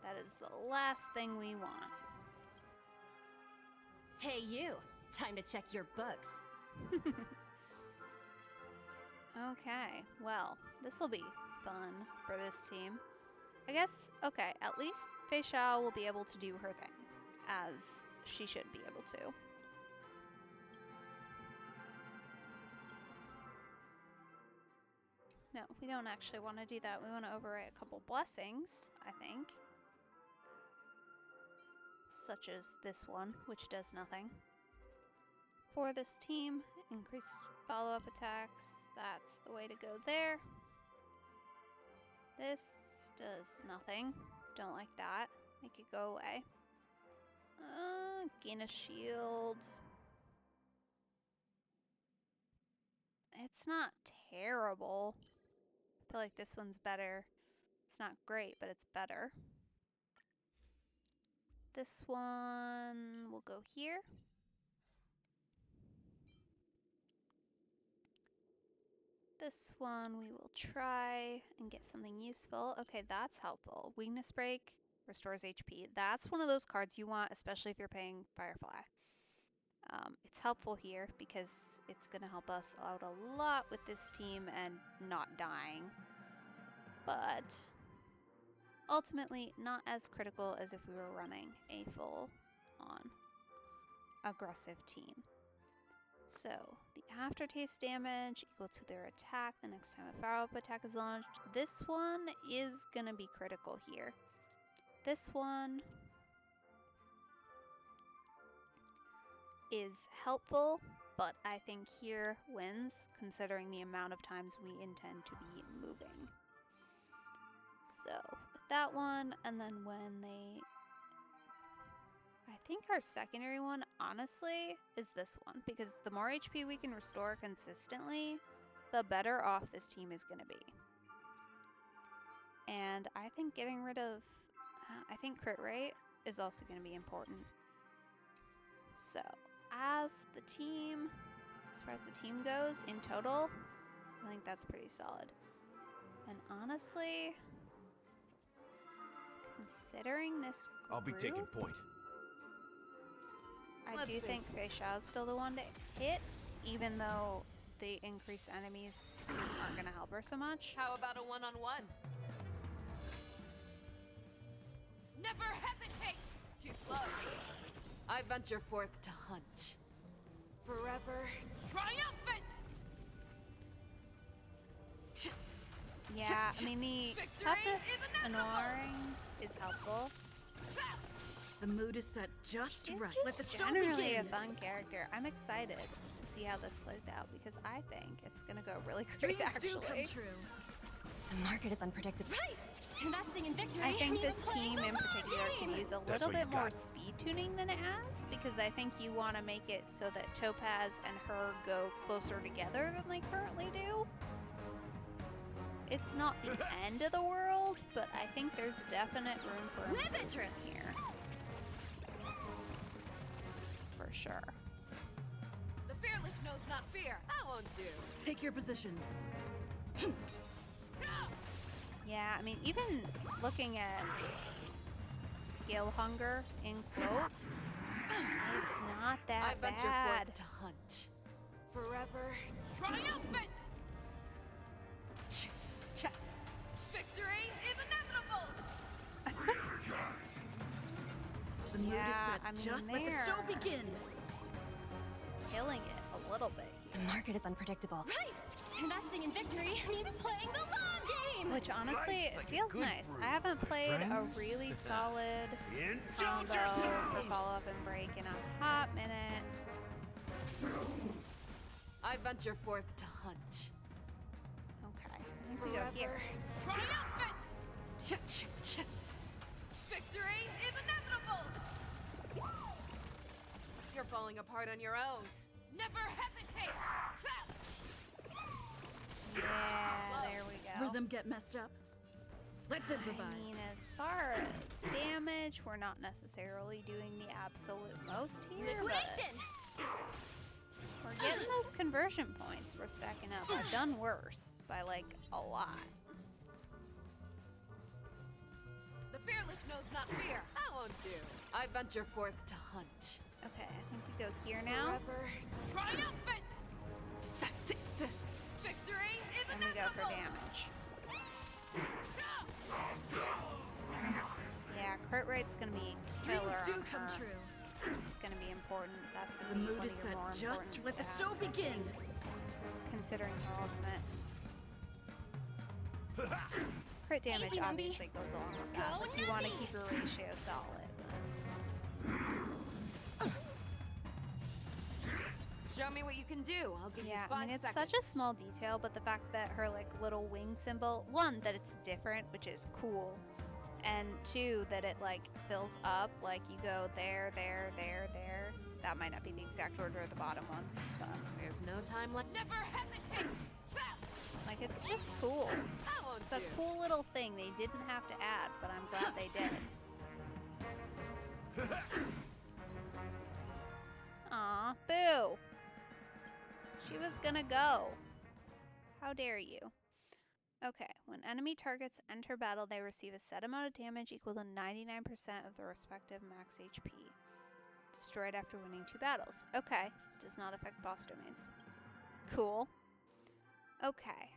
That is the last thing we want. Hey you, time to check your books. Okay, well, this'll be fun for this team. I guess, okay, at least Feixiao will be able to do her thing, as she should be able to. No, we don't actually want to do that. We want to overwrite a couple blessings, I think. Such as this one, which does nothing. for this team. Increase follow-up attacks. That's the way to go there. This does nothing. Don't like that. Make it go away. Gain a shield. It's not terrible. I feel like this one's better. It's not great, but it's better. This one will go here. This one we will try and get something useful. Okay, that's helpful. Weakness break restores HP. That's one of those cards you want, especially if you're paying Firefly. It's helpful here because it's going to help us out a lot with this team and not dying. But ultimately not as critical as if we were running a full-on aggressive team. So the aftertaste damage equal to their attack the next time a follow-up attack is launched. This one is going to be critical here. This one is helpful, but I think here wins considering the amount of times we intend to be moving. So with that one, and then when they... I think our secondary one, honestly, is this one, because the more HP we can restore consistently, the better off this team is going to be. And I think getting rid of... I think crit rate is also going to be important. So, as the team, as far as the team goes, in total, I think that's pretty solid. And honestly, considering this group, I'll be taking point. I do think Feixiao is still the one to hit, even though the increased enemies aren't going to help her so much. How about a one-on-one? Never hesitate! Too slow. I venture forth to hunt. Forever triumphant! Yeah, I mean, the toughness annoying is helpful. The mood is set just She's right. just Let the show generally begin. a fun character. I'm excited to see how this plays out because I think it's gonna go really great. Dreams Actually, do come true. The market is unpredictable. Right! Investing in victory. I think this playing team the in long particular game. can use a That's little what you bit more got. speed tuning than it has because I think you want to make it so that Topaz and her go closer together than they currently do. It's not the end of the world, but I think there's definite room for improvement here. For sure. The fearless knows not fear. That won't do. Take your positions. Yeah, I mean, even looking at skill hunger in quotes, it's not that I venture bad. forth to hunt. Forever. Triumphant! Victory is inevitable! The mood Yeah, is set I mean, just let the show they're begin. Killing it a little bit here. The market is unpredictable. Right! Investing in victory means playing the long game! Which honestly, Life's it like a feels good nice. brew, I haven't my played a friends. really solid Indulge combo for follow-up and break in a hot minute. I venture forth to hunt. Okay, I think we go here. Triumphant! Victory is inevitable! You're falling apart on your own. Never hesitate! Yeah, there we go. Rhythm get messed up. Let's improvise. I mean, as far as damage, we're not necessarily doing the absolute most here, but Liquidation! we're getting those conversion points we're stacking up. I've done worse by like a lot. The fearless knows not fear. That won't do. I venture forth to hunt. Okay, I think we go here now, Forever triumphant! Victory is and we go for inevitable! damage. Yeah, crit rate's gonna be Dreams killer do on come her. true. It's gonna be important. That's The gonna be mood one is of your set more just important let the show stats, begin. considering her ultimate. Crit damage Easy, Lumby. obviously goes along with that, Go if you want to Lumby. keep your ratio solid. Show me what you can do. I'll give you Yeah, 5 I mean, it's seconds. such a small detail, but the fact that her, like, little wing symbol, one, that it's different, which is cool, and two, that it, like, fills up, like, you go there, there, there, there. That might not be the exact order of the bottom one, but, There's no time like never hesitate. Trap. like, it's just cool. I won't It's a do. cool little thing they didn't have to add, but I'm glad they did. Aw, boo! She was gonna go. How dare you? Okay, when enemy targets enter battle, they receive a set amount of damage equal to 99% of the respective max HP. Destroyed after winning 2 battles. Okay, does not affect boss domains. Cool. Okay.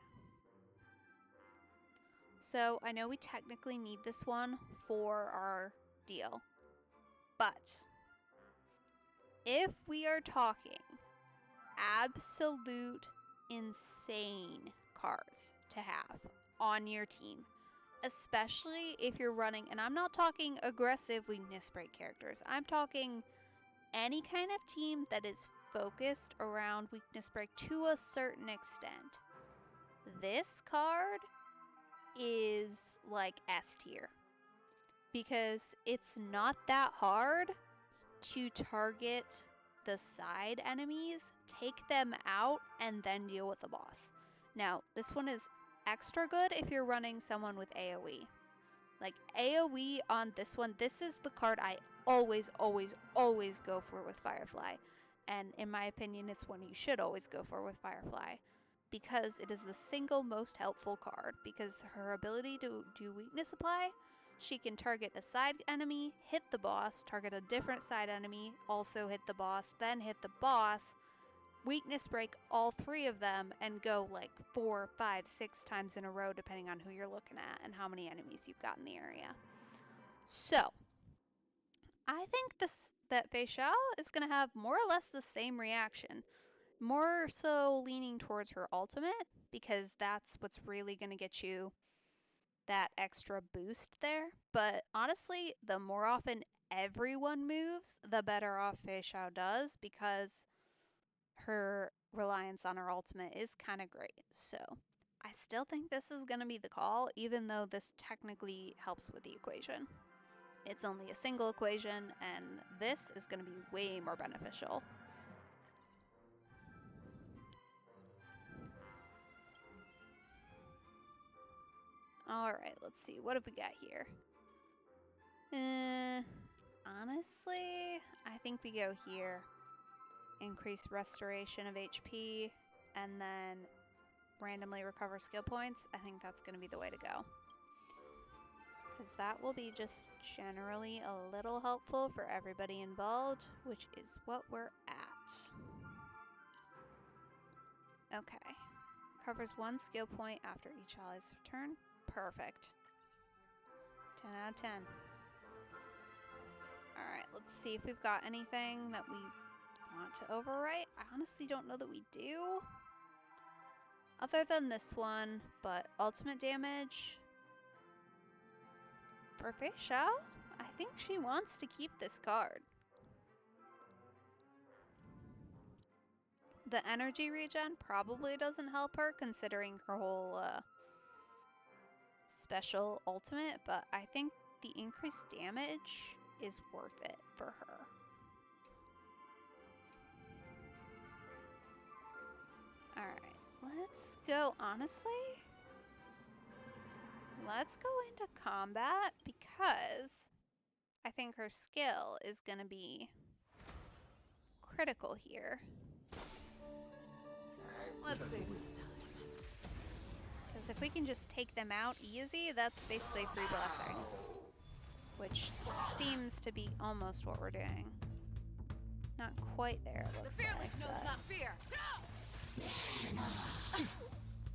So, I know we technically need this one for our deal. But, if we are talking absolute insane cards to have on your team, especially if you're running, and I'm not talking aggressive weakness break characters, I'm talking any kind of team that is focused around weakness break to a certain extent. This card is like S tier because it's not that hard to target the side enemies, take them out, and then deal with the boss. Now, this one is extra good if you're running someone with AoE. Like, AoE on this one, this is the card I always, always, always go for with Firefly. And in my opinion, it's one you should always go for with Firefly. Because it is the single most helpful card. Because her ability to do weakness apply, she can target a side enemy, hit the boss, target a different side enemy, also hit the boss, then hit the boss, weakness break all 3 of them, and go like 4, 5, 6 times in a row depending on who you're looking at and how many enemies you've got in the area. So, I think that Feixiao is going to have more or less the same reaction. More so leaning towards her ultimate, because that's what's really going to get you that extra boost there. But honestly, the more often everyone moves, the better off Feixiao does, because her reliance on her ultimate is kind of great. So I still think this is going to be the call, even though this technically helps with the equation. It's only a single equation, and this is going to be way more beneficial. Alright, let's see. What have we got here? Honestly, I think we go here. Increase restoration of HP, and then randomly recover skill points. I think that's going to be the way to go. Because that will be just generally a little helpful for everybody involved, which is what we're at. Okay. Covers 1 skill point after each ally's turn. Perfect. 10 out of 10. Alright, let's see if we've got anything that we want to overwrite. I honestly don't know that we do. Other than this one, but ultimate damage. For Feixiao, I think she wants to keep this card. The energy regen probably doesn't help her considering her whole special ultimate, but I think the increased damage is worth it for her. Alright, let's go, honestly, let's go into combat because I think her skill is going to be critical here. Let's save some time. Because if we can just take them out easy, that's basically free blessings. Which seems to be almost what we're doing. Not quite there, it looks The fearless like, knows but not fear.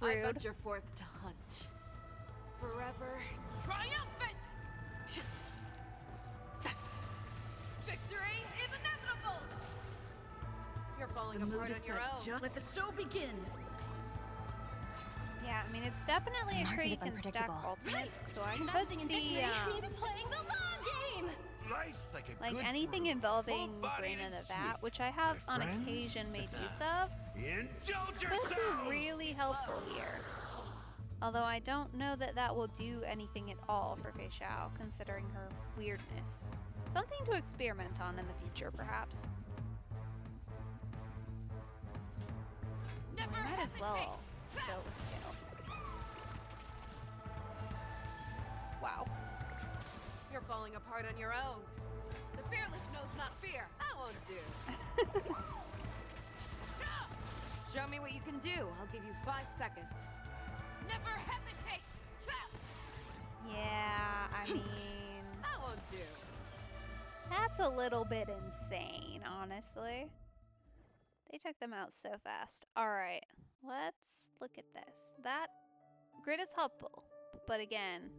Rude. I venture forth to hunt. Forever. Triumphant! Victory is inevitable! You're falling The mood apart is on your own. set. Let the show begin. yeah, I mean, it's definitely a Market crit you is can stack unpredictable. ultimates, so I could Investing in see, victory means playing the long game. Life's like a Like good anything brew, involving full-bodied Brain in and the Vat, sweet. which I have My on friends? occasion made use of, Indulge could yourselves! be really helpful here. Although I don't know that that will do anything at all for Feixiao, considering her weirdness. Something to experiment on in the future, perhaps. Never Might as well hesitate. build a skill. Wow. You're falling apart on your own. The fearless knows not fear. I won't do. Show me what you can do. I'll give you 5 seconds. Never hesitate. Yeah, I mean, I won't do. that's a little bit insane, honestly. They took them out so fast. Alright, let's look at this. That grid is helpful, but again,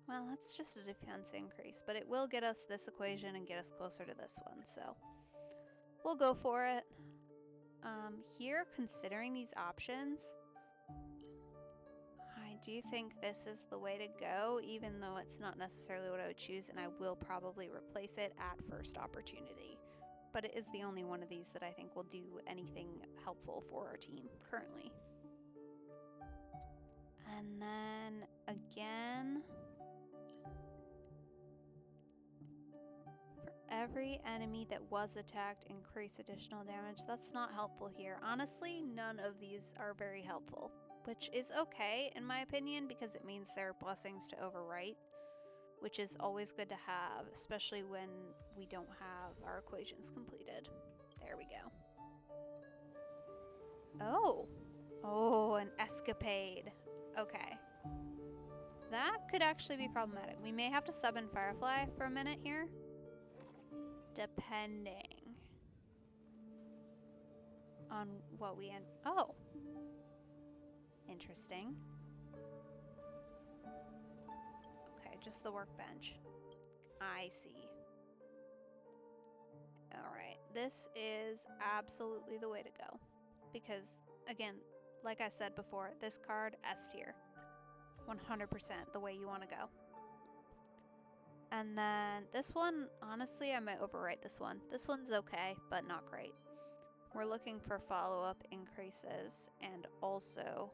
well, that's just a defense increase, but it will get us this equation and get us closer to this one, so we'll go for it. Here, considering these options, I do think this is the way to go, even though it's not necessarily what I would choose, and I will probably replace it at first opportunity. But it is the only one of these that I think will do anything helpful for our team currently. And then again, for every enemy that was attacked, increase additional damage. That's not helpful here. Honestly, none of these are very helpful, which is okay in my opinion because it means there are blessings to overwrite, which is always good to have, especially when we don't have our equations completed. There we go. Oh, an escapade. Okay. That could actually be problematic. We may have to sub in Firefly for a minute here. Depending on what we end. Oh. Interesting. Okay, just the workbench. I see. Alright, this is absolutely the way to go. Because, again, like I said before, this card, S tier. 100% the way you want to go. And then this one, honestly, I might overwrite this one. This one's okay, but not great. We're looking for follow-up increases and also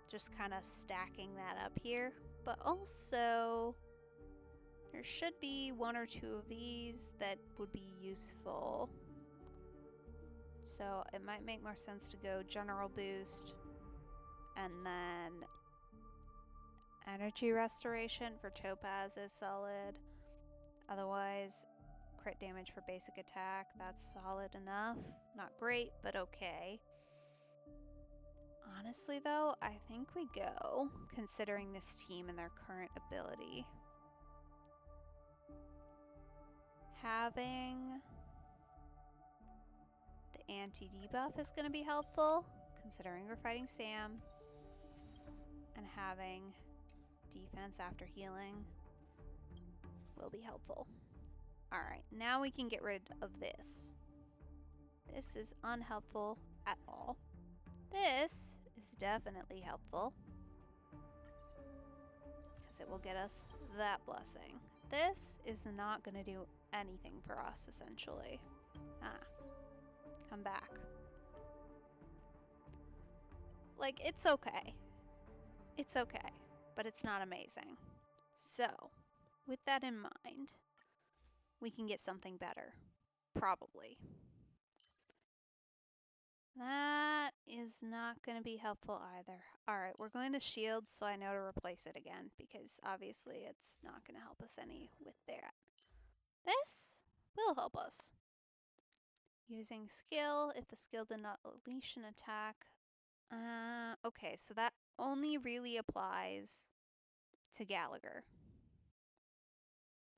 just kind of stacking that up here. But also, there should be 1 or 2 of these that would be useful. So it might make more sense to go general boost and then energy restoration for Topaz is solid. Otherwise, crit damage for basic attack, that's solid enough. Not great, but okay. Honestly though, I think we go, considering this team and their current ability. Having the anti-debuff is going to be helpful, considering we're fighting Sam. And having defense after healing will be helpful. Alright, now we can get rid of this. This is unhelpful at all. This is definitely helpful, because it will get us that blessing. This is not going to do anything for us, essentially. Come back. Like, it's okay. It's okay, but it's not amazing. So, with that in mind, we can get something better. Probably. That is not going to be helpful either. Alright, we're going to shield so I know to replace it again, because obviously it's not going to help us any with that. This will help us. Using skill, if the skill did not unleash an attack. Okay, so that only really applies to Gallagher.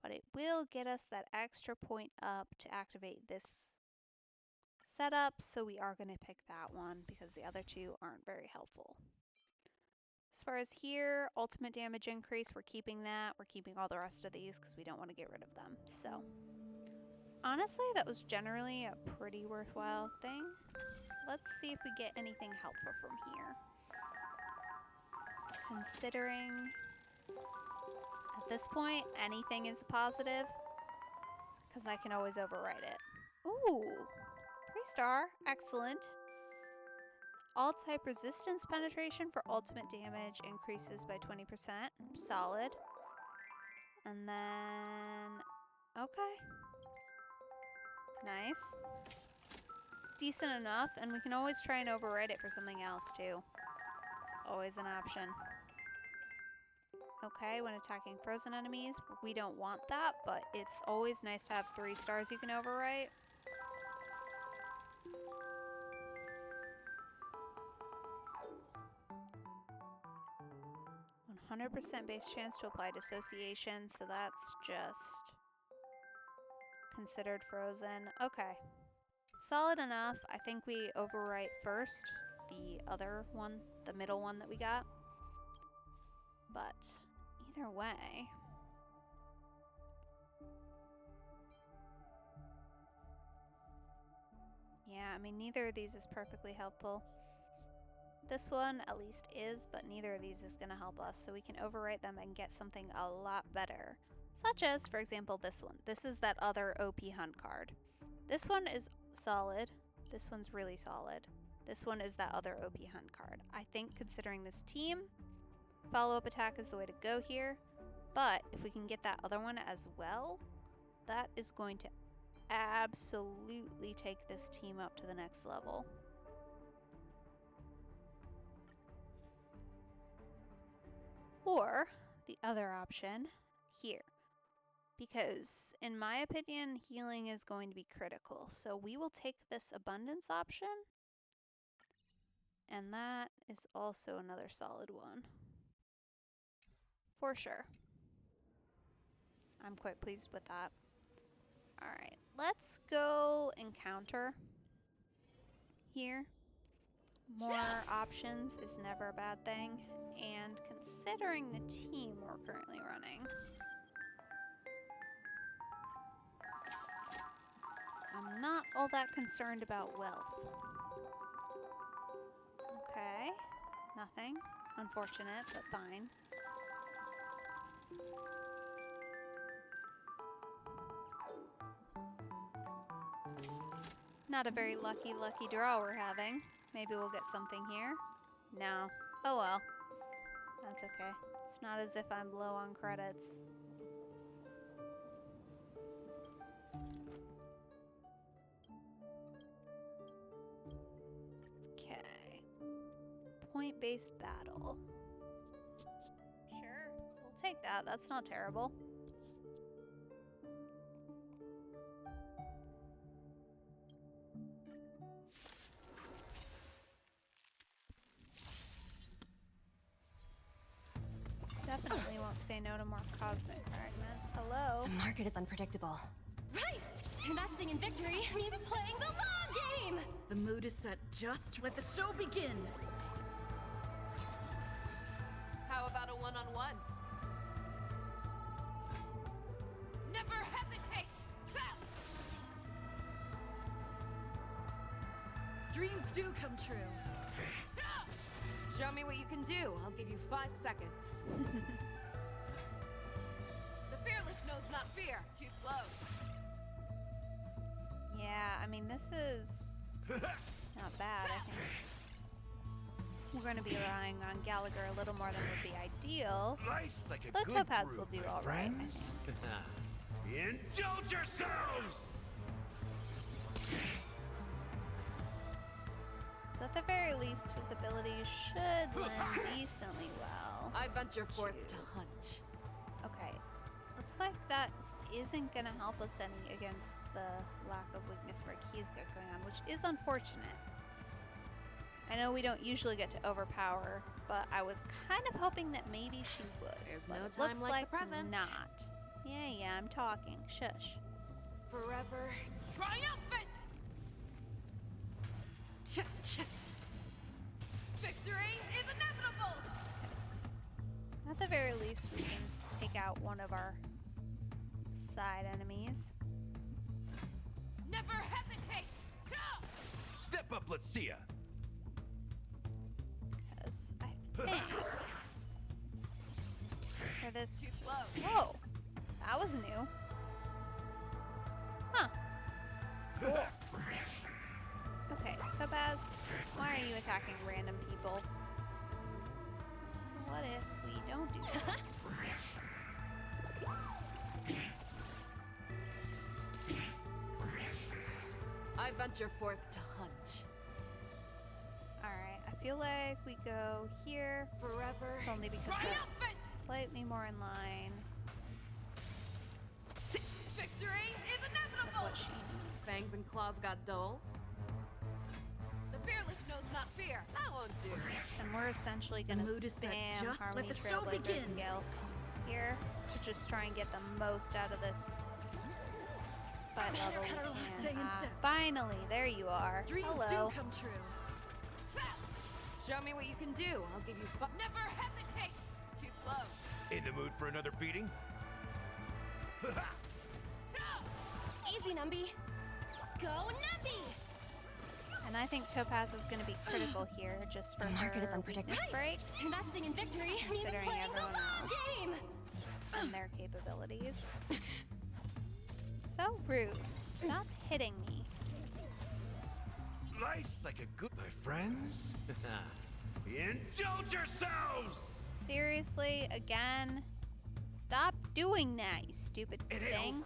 But it will get us that extra point up to activate this setup, so we are going to pick that one because the other two aren't very helpful. As far as here, ultimate damage increase, we're keeping that. We're keeping all the rest of these because we don't want to get rid of them. So, honestly, that was generally a pretty worthwhile thing. Let's see if we get anything helpful from here. Considering this point, anything is positive. Because I can always overwrite it. Ooh! 3-star. Excellent. All type resistance penetration for ultimate damage increases by 20%. Solid. And then... okay. Nice. Decent enough, and we can always try and override it for something else too. It's always an option. Okay, when attacking frozen enemies, we don't want that, but it's always nice to have 3 stars you can overwrite. %100% base chance to apply dissociation, so that's just considered frozen. Okay. Solid enough. I think we overwrite first the other one, the middle one that we got. But either way... yeah, I mean, neither of these is perfectly helpful. This one at least is, but neither of these is going to help us, so we can overwrite them and get something a lot better. Such as, for example, this one. This is that other OP hunt card. This one is solid. This one's really solid. This one is that other OP hunt card. I think considering this team, follow-up attack is the way to go here, but if we can get that other one as well, that is going to absolutely take this team up to the next level. Or the other option here, because in my opinion, healing is going to be critical. So we will take this abundance option, and that is also another solid one. For sure. I'm quite pleased with that. Alright, let's go encounter here. More options is never a bad thing, and considering the team we're currently running, I'm not all that concerned about wealth. Okay, nothing. Unfortunate, but fine. Not a very lucky draw we're having. Maybe we'll get something here. No. Oh well. That's okay. It's not as if I'm low on credits. Okay. Point-based battle. Sure, we'll take that. That's not terrible. Definitely won't say no to more cosmic fragments. Hello? The market is unpredictable. Right! Investing in victory means playing the long game! The mood is set just. Let the show begin! How about a one-on-one? Never hesitate! Dreams do come true. Show me what you can do. I'll give you 5 seconds. The fearless knows not fear. Too slow. Yeah, I mean, this is not bad, I think. We're going to be relying on Gallagher a little more than would be ideal. Life's like a Though good Topaz brew, will do my all right, I friends. think. Indulge yourselves! So at the very least, his abilities should lend decently well. I venture forth to hunt. Okay, looks like that isn't going to help us any against the lack of weakness Mark he's got going on, which is unfortunate. I know we don't usually get to overpower, but I was kind of hoping that maybe she would. There's but no it time looks like the present. Not. Yeah, I'm talking. Shush. Forever. Triumphant! Victory is inevitable! Yes. At the very least, we can take out one of our side enemies. Never hesitate! Step up, let's see ya. Because I think for this. Too slow. Whoa, that was new. Huh. Cool. Okay, Topaz, why are you attacking random people? What if we don't do that? I venture forth to hunt. Alright, I feel like we go here, Forever. only because that's slightly more in line Victory is with inevitable! what she needs. Fangs and claws got dull. The fearless knows not fear. I won't do. And we're essentially gonna mood is set. spam Just let Harmony the show Trailblazer begin. scale here to just try and get the most out of this fight level we Stay can. in step. Finally, there you are. Dreams Hello. do come true. Show me what you can do. I'll give you. Never hesitate. Too slow. In the mood for another beating? Easy, Numby. Go, Numby! And I think Topaz is going to be critical here just for The market is her unpredictable. weakness break Investing in victory means Considering playing the everyone long else. game! and their capabilities. So rude. Stop hitting me. Life's like a good, my friends. Indulge yourselves! Seriously, again? Stop doing that, you stupid It ain't thing.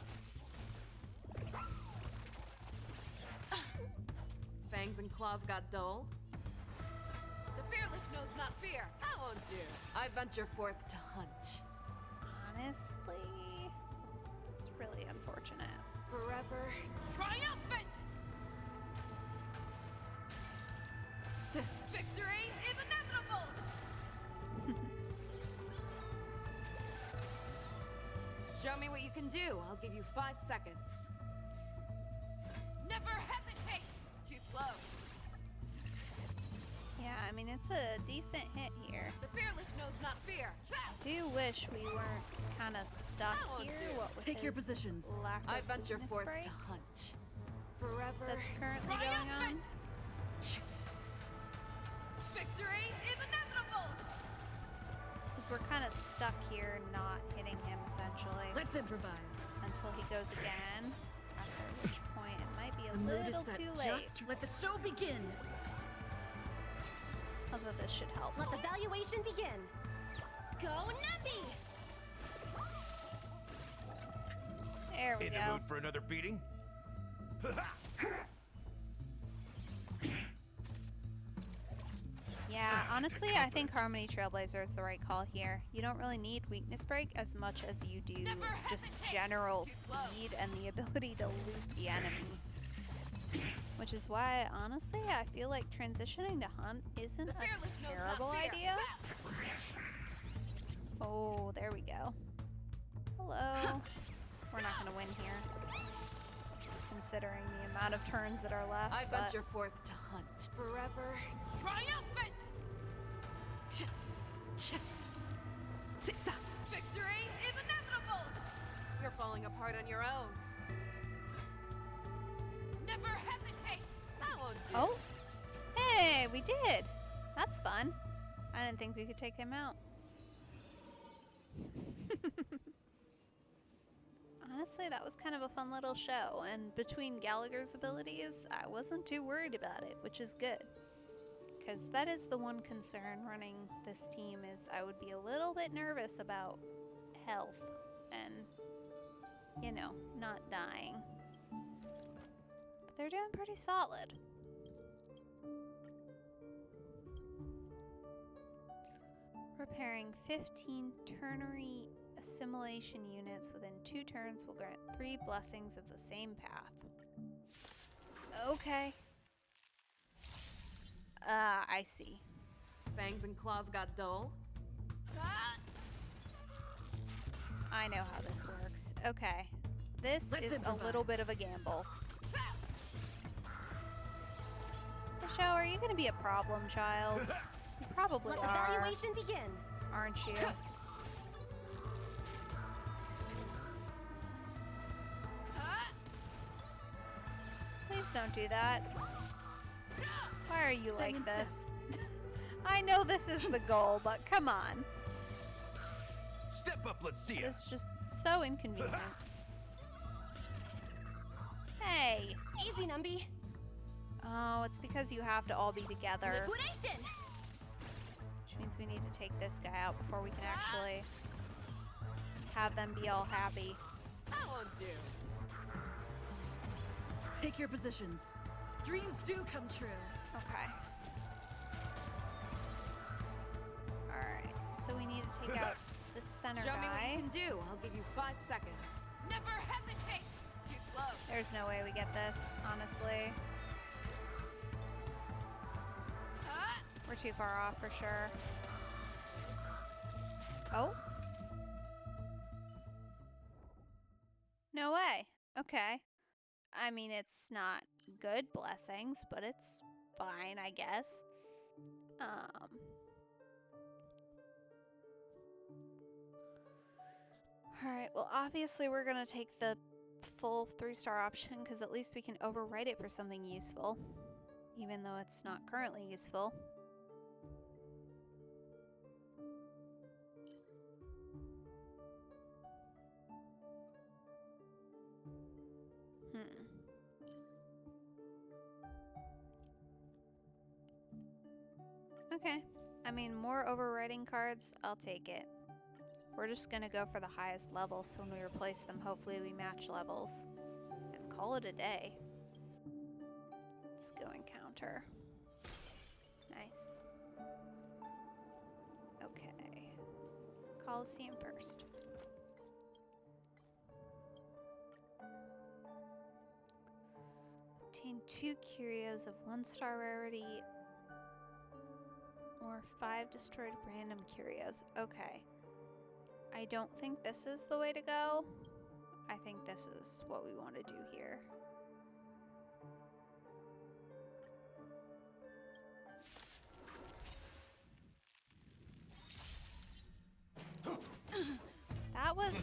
Fangs and claws got dull. The fearless knows not fear. I won't do. I venture forth to hunt. Honestly, it's really unfortunate. Forever. Triumphant! Victory is inevitable! Show me what you can do. I'll give you 5 seconds. Never hesitate! Too slow. Yeah, I mean, it's a decent hit here. The fearless knows not fear. Trap! Do wish we weren't kind of stuck I won't here. do. What with Take your his positions. lack I of venture weakness forth break to hunt. Forever. that's currently going on. Triumphant! Victory is inevitable! Because we're kind of stuck here, not hitting him essentially Let's improvise. until he goes again. After which point it might be a The mood is little set. too late. Just let the show begin. Although this should help. Let the valuation begin. Go, Numby! There we In the go. mood for another beating? Yeah, honestly, I think Harmony Trailblazer is the right call here. You don't really need weakness break as much as you do Never just hesitate. general Too slow. speed and the ability to loot the enemy. Which is why, honestly, I feel like transitioning to Hunt isn't The fearless a knows terrible not fear. idea. Trap! Oh, there we go. Hello. We're not gonna win here, considering the amount of turns that are left. I but venture forth to hunt. Forever. Triumphant! Victory is inevitable! You're falling apart on your own. Never hesitate! I won't do. Oh, hey, we did. That's fun. I didn't think we could take him out. Honestly, that was kind of a fun little show, and between Gallagher's abilities, I wasn't too worried about it, which is good. Because that is the one concern running this team is I would be a little bit nervous about health and, you know, not dying. But they're doing pretty solid. Repairing 15 ternary assimilation units within 2 turns will grant 3 blessings of the same path. Okay. I see. Fangs and claws got dull. I know how this works. Okay. This Let's is a improvise. little bit of a gamble. Feixiao, are you gonna be a problem child? You probably Let the are, valuation begin. aren't you? Please don't do that. Why are you Stay like in step. this? I know this is the goal, but come on. Step Step up, let's see ya. It's just so inconvenient. Hey! Easy, Numby. Oh, it's because you have to all be together. Liquidation! Which means we need to take this guy out before we can actually have them be all happy. That won't do. Take your positions. Dreams do come true. Okay. Alright, so we need to take out the center Show me what guy. you can do. I'll give you 5 seconds. Never hesitate. Too slow. There's no way we get this, honestly. We're too far off for sure. Oh. No way. Okay. I mean, it's not good blessings, but it's fine, I guess. Alright, well, obviously we're gonna take the full 3-star option, because at least we can overwrite it for something useful. Even though it's not currently useful. Okay. I mean, more overwriting cards, I'll take it. We're just gonna go for the highest level, so when we replace them, hopefully we match levels. And call it a day. Let's go encounter. Nice. Okay. Coliseum first. Obtain 2 curios of 1-star rarity or 5 destroyed random curios. Okay. I don't think this is the way to go. I think this is what we want to do here. That was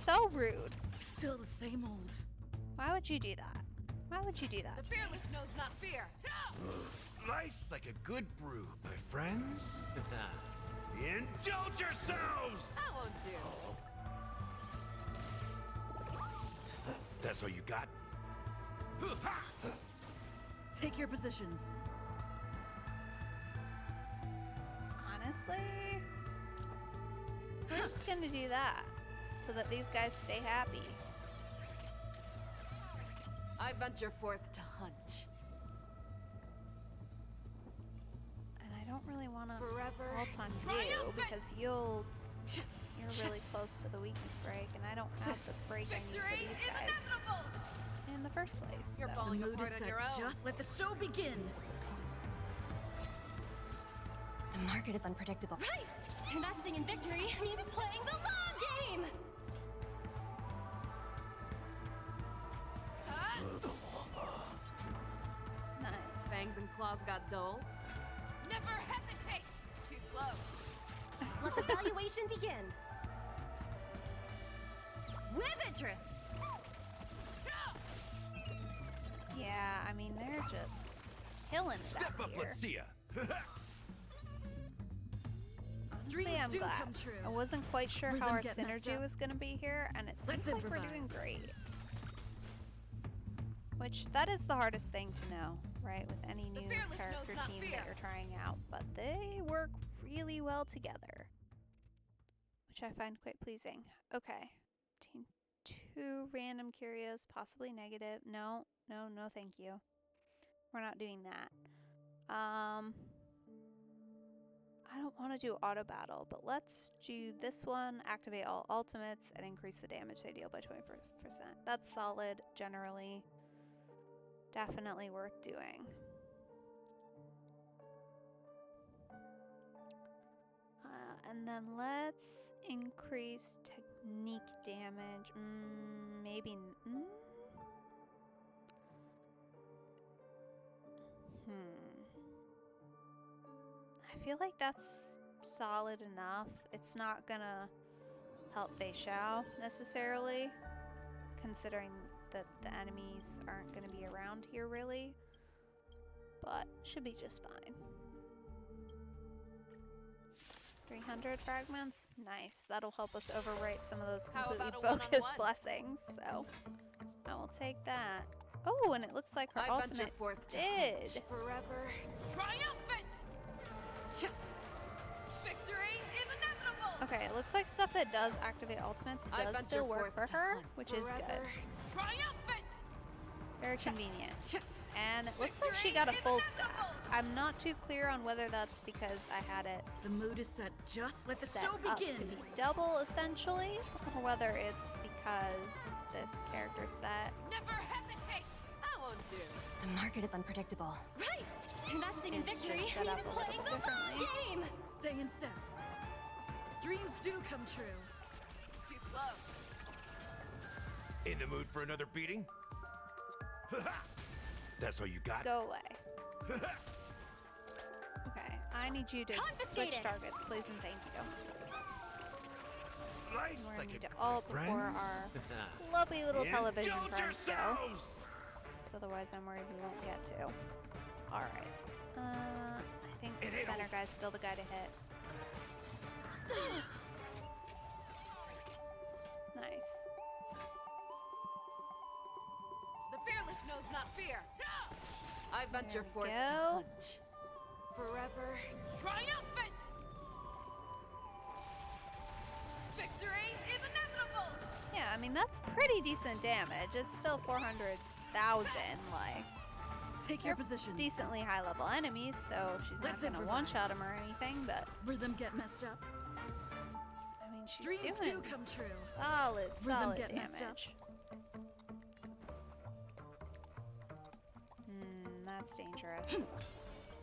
so rude. Still the same old. Why would you do that? Why would you do that? The fearless knows not fear. Life's like a good brew, my friends. Indulge yourselves! That won't do. That's all you got? Take your positions. Honestly, we're just gonna do that so that these guys stay happy. I venture forth to hunt. And I don't really want to Forever ult on you because you're really close to the weakness break, and I don't have the break I need for Victory these is guys inevitable. in the first place. You're so. falling The mood apart is on set. your own. Just let the show begin. The market is unpredictable. Right! Investing in victory means playing the long game! Nice. Fangs and claws got dull. Never hesitate. Too slow. Let the valuation begin. With interest! Yeah, I mean, they're just killing it Step out up, here. let's see ya. Honestly, Dreams I'm do glad. come true. I wasn't quite sure Rhythm how our get messed synergy up. was going to be here, and it Let's seems like we're doing improvise. great. Which, that is the hardest thing to know, right? With any new fearless character knows not team fear. that you're trying out. But they work really well together. Which I find quite pleasing. Okay. Team 2 random curios, possibly negative. No, thank you. We're not doing that. I don't want to do auto battle, but let's do this one, activate all ultimates, and increase the damage they deal by 20%. That's solid, generally. Definitely worth doing. And then let's increase technique damage. Maybe. I feel like that's solid enough. It's not gonna help Feixiao necessarily, considering that the enemies aren't gonna be around here really, but should be just fine. 300 fragments? Nice. That'll help us overwrite some of those How completely about a bogus one-on-one? blessings, so I will take that. Oh, and it looks like her I venture ultimate forth to did. hunt. Forever. Triumphant! Victory is inevitable! Okay, it looks like stuff that does activate ultimates I does venture still work for forth to her, hunt. which is good. Triumphant! Very convenient. And it looks like she got a full stack. I'm not too clear on whether that's because I had it The mood is set. Just let the set show up begin. to be double, essentially, or whether it's because this character set Never hesitate! I won't do. The market is unpredictable. Right! Investing in is victory just set up means a little playing bit the long differently. game! Stay in step. Dreams do come true. Too slow. In the mood for another beating? That's all you got? Go away. Okay, I need you to switch Confiscated. targets, please and thank you. Nice We're like gonna need a to good alt friend. before our lovely little television Indulge friends go. yourselves! 'Cause otherwise I'm worried we won't get to. Alright. I think the And it'll- center guy's still the guy to hit. Nice. The fearless knows not fear. I venture we forth to go. hunt. Forever. Triumphant! Victory is inevitable! Yeah, I mean, that's pretty decent damage. It's still 400,000, like, Take your they're position. decently high level enemies, so she's Let's not gonna improvise. one-shot him or anything, but, Rhythm get messed up. I mean, she's Dreams doing do come true. solid Rhythm get messed up. damage. That's dangerous.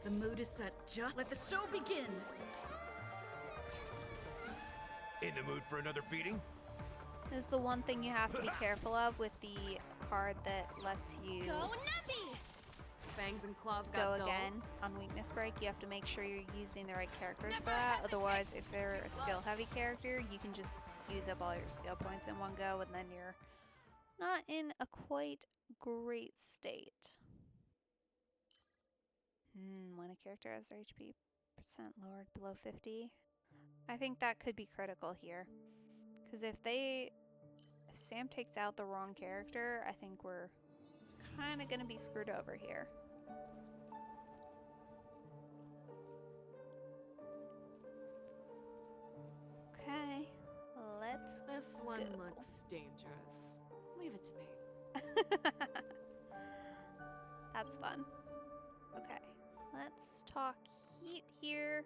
The mood is set. Just let the show begin. In the mood for another beating? This is the one thing you have to be careful of with the card that lets you Go Nuppy! Fangs and claws go got dull. again on weakness break. You have to make sure you're using the right characters for that. Otherwise, if you're a skill heavy character, you can just use up all your skill points in one go and then you're not in a quite great state. When a character has their HP percent lowered below 50, I think that could be critical here. Because if Sam takes out the wrong character, I think we're kind of going to be screwed over here. Okay, let's This one go. looks dangerous. Leave it to me. That's fun. Okay, let's talk heat here.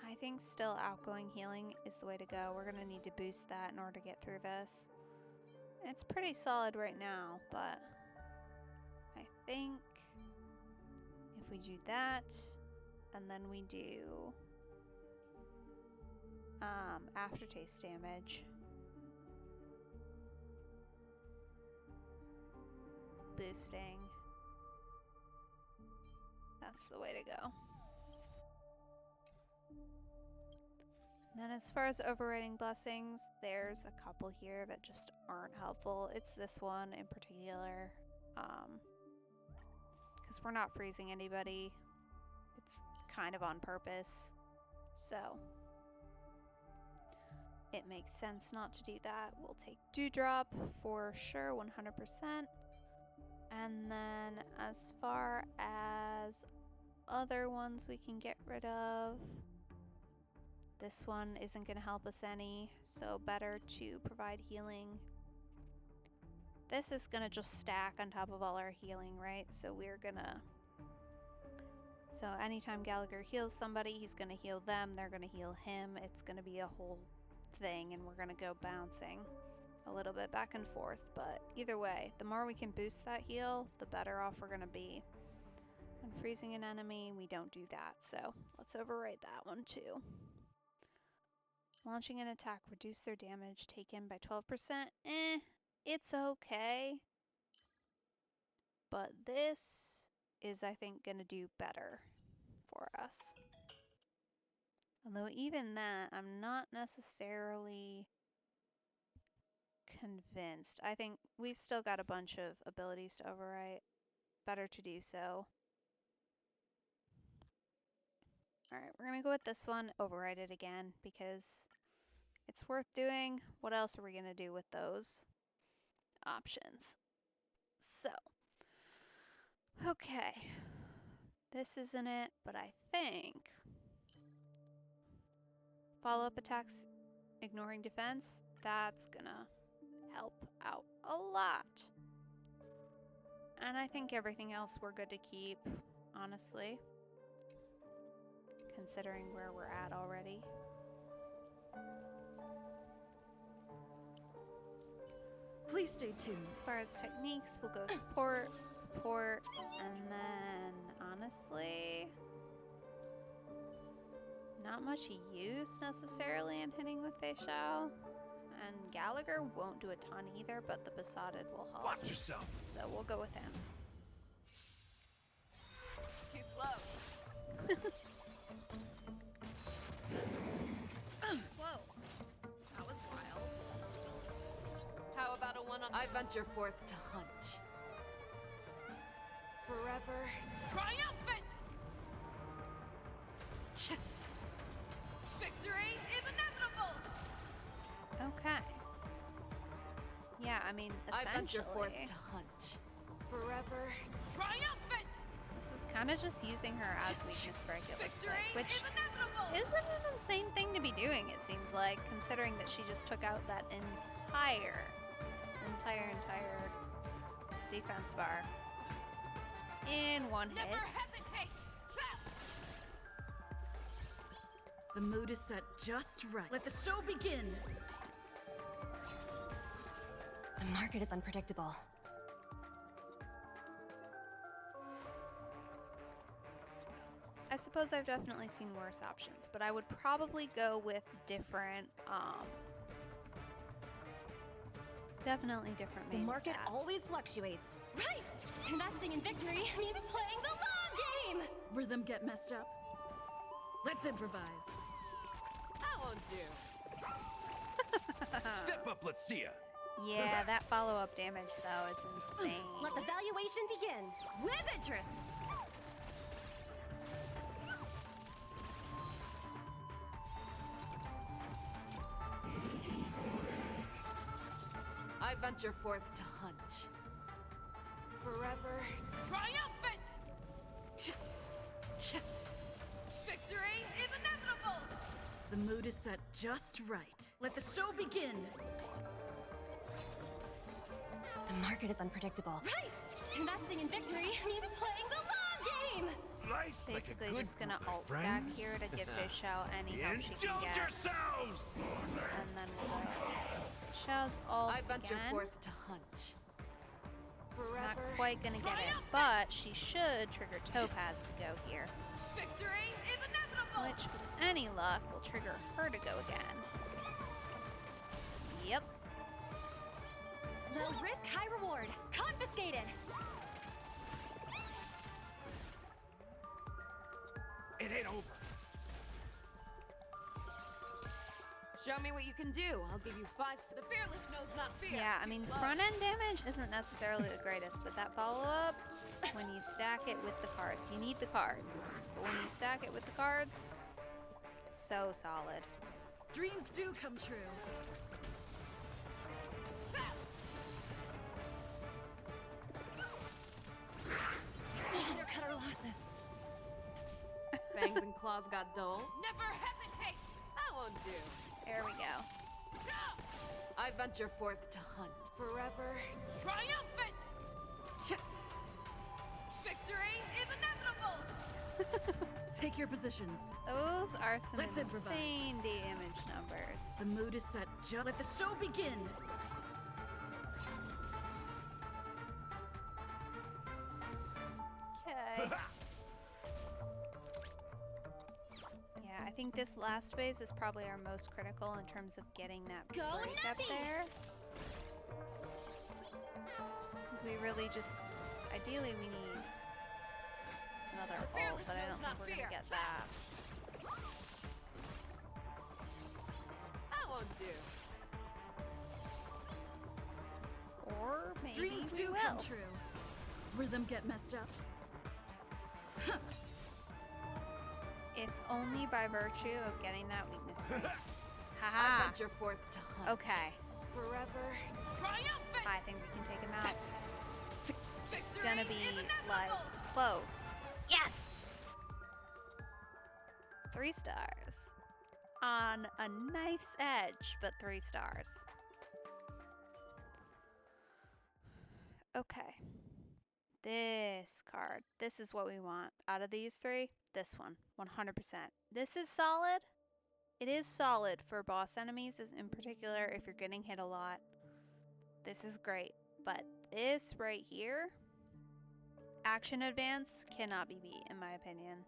I think still outgoing healing is the way to go. We're gonna need to boost that in order to get through this. It's pretty solid right now, but I think if we do that, and then we do aftertaste damage, boosting, that's the way to go. And then as far as overriding blessings, there's a couple here that just aren't helpful. It's this one in particular, because we're not freezing anybody. It's kind of on purpose, so it makes sense not to do that. We'll take Dewdrop for sure, 100%. And then as far as other ones we can get rid of, this one isn't going to help us any, so better to provide healing. This is going to just stack on top of all our healing, right? So we're gonna... So anytime Gallagher heals somebody, he's going to heal them, they're going to heal him. It's going to be a whole thing, and we're going to go bouncing a little bit back and forth. But either way, the more we can boost that heal, the better off we're going to be. When freezing an enemy, we don't do that, so let's override that one too. Launching an attack, reduce their damage taken by 12%. It's okay. But this is, I think, going to do better for us. Although even that, I'm not necessarily convinced. I think we've still got a bunch of abilities to overwrite. Better to do so. Alright, we're gonna go with this one, override it again, because it's worth doing. What else are we gonna do with those options? So, okay. This isn't it, but I think follow-up attacks, ignoring defense, that's gonna help out a lot. And I think everything else we're good to keep, honestly, considering where we're at already. Please stay tuned. As far as techniques, we'll go support, support, and then honestly, not much use necessarily in hitting with Feixiao. And Gallagher won't do a ton either, but the Besotted will help. Watch yourself. So we'll go with him. Too slow. Whoa. That was wild. How about a one-on? I venture forth to hunt. Forever. Triumphant! Victory is inevitable! Okay. Yeah, I mean, I venture forth essentially, to hunt. Forever. Triumphant! this is kind of just using her as weakness break, it looks Victory like, which is inevitable! isn't an insane thing to be doing, it seems like, considering that she just took out that entire defense bar in one hit. Never hesitate! Trap! The mood is set just right. Let the show begin. The market is unpredictable. I suppose I've definitely seen worse options, but I would probably go with different, definitely different main The market stats. always fluctuates. Right! Investing in victory means playing the long game! Rhythm get messed up. Let's improvise. That won't do. Step up, let's see ya. Yeah, that follow-up damage, though, is insane. Let the valuation begin. With interest! I venture forth to hunt. Forever. Triumphant! Victory is inevitable! The mood is set just right. Let the show begin. The market is unpredictable. Right! Investing in victory means playing the long game! Life's like a Basically good just gonna book, my alt stack friends. here to give Feixiao any help she can Indulge get. yourselves! And then we'll go Feixiao's ult I venture again. forth to hunt. Not Forever. quite gonna get it, but she should trigger Topaz to go here. Victory is inevitable! Which, with any luck, will trigger her to go again. Yep. Low risk, high reward. Confiscated! It ain't over. Show me what you can do. I'll give you 5. The fearless knows not fear. Yeah, I Too mean, slow. front end damage isn't necessarily the greatest, but that follow-up, when you stack it with the cards, you need the cards. But when you stack it with the cards, so solid. Dreams do come true. Undercut our losses. Fangs and claws got dull. Never hesitate! That won't do. There we go. I venture forth to hunt. Forever. Triumphant! Victory is inevitable! Take your positions. Those are some Let's improvise. insane damage numbers. The mood is set just. Let the show begin. Okay. Yeah, I think this last phase is probably our most critical in terms of getting that Go break up Nubby! there. Because we really just, ideally we need another ult, fearless but I knows don't not think we're fear. gonna get that. That won't do. Or maybe Dreams we do will. come true. Rhythm get messed up. If only by virtue of getting that weakness point. I Haha! venture forth to hunt. Okay, Forever. Triumphant! I think we can take him out. It's Victory gonna be, is like, inevitable! close. Yes! 3 stars. On a knife's edge, but 3 stars. Okay. This card. This is what we want. Out of these 3, this one. 100%. This is solid. It is solid for boss enemies, in particular if you're getting hit a lot. This is great. But this right here, action advance, cannot be beat in my opinion.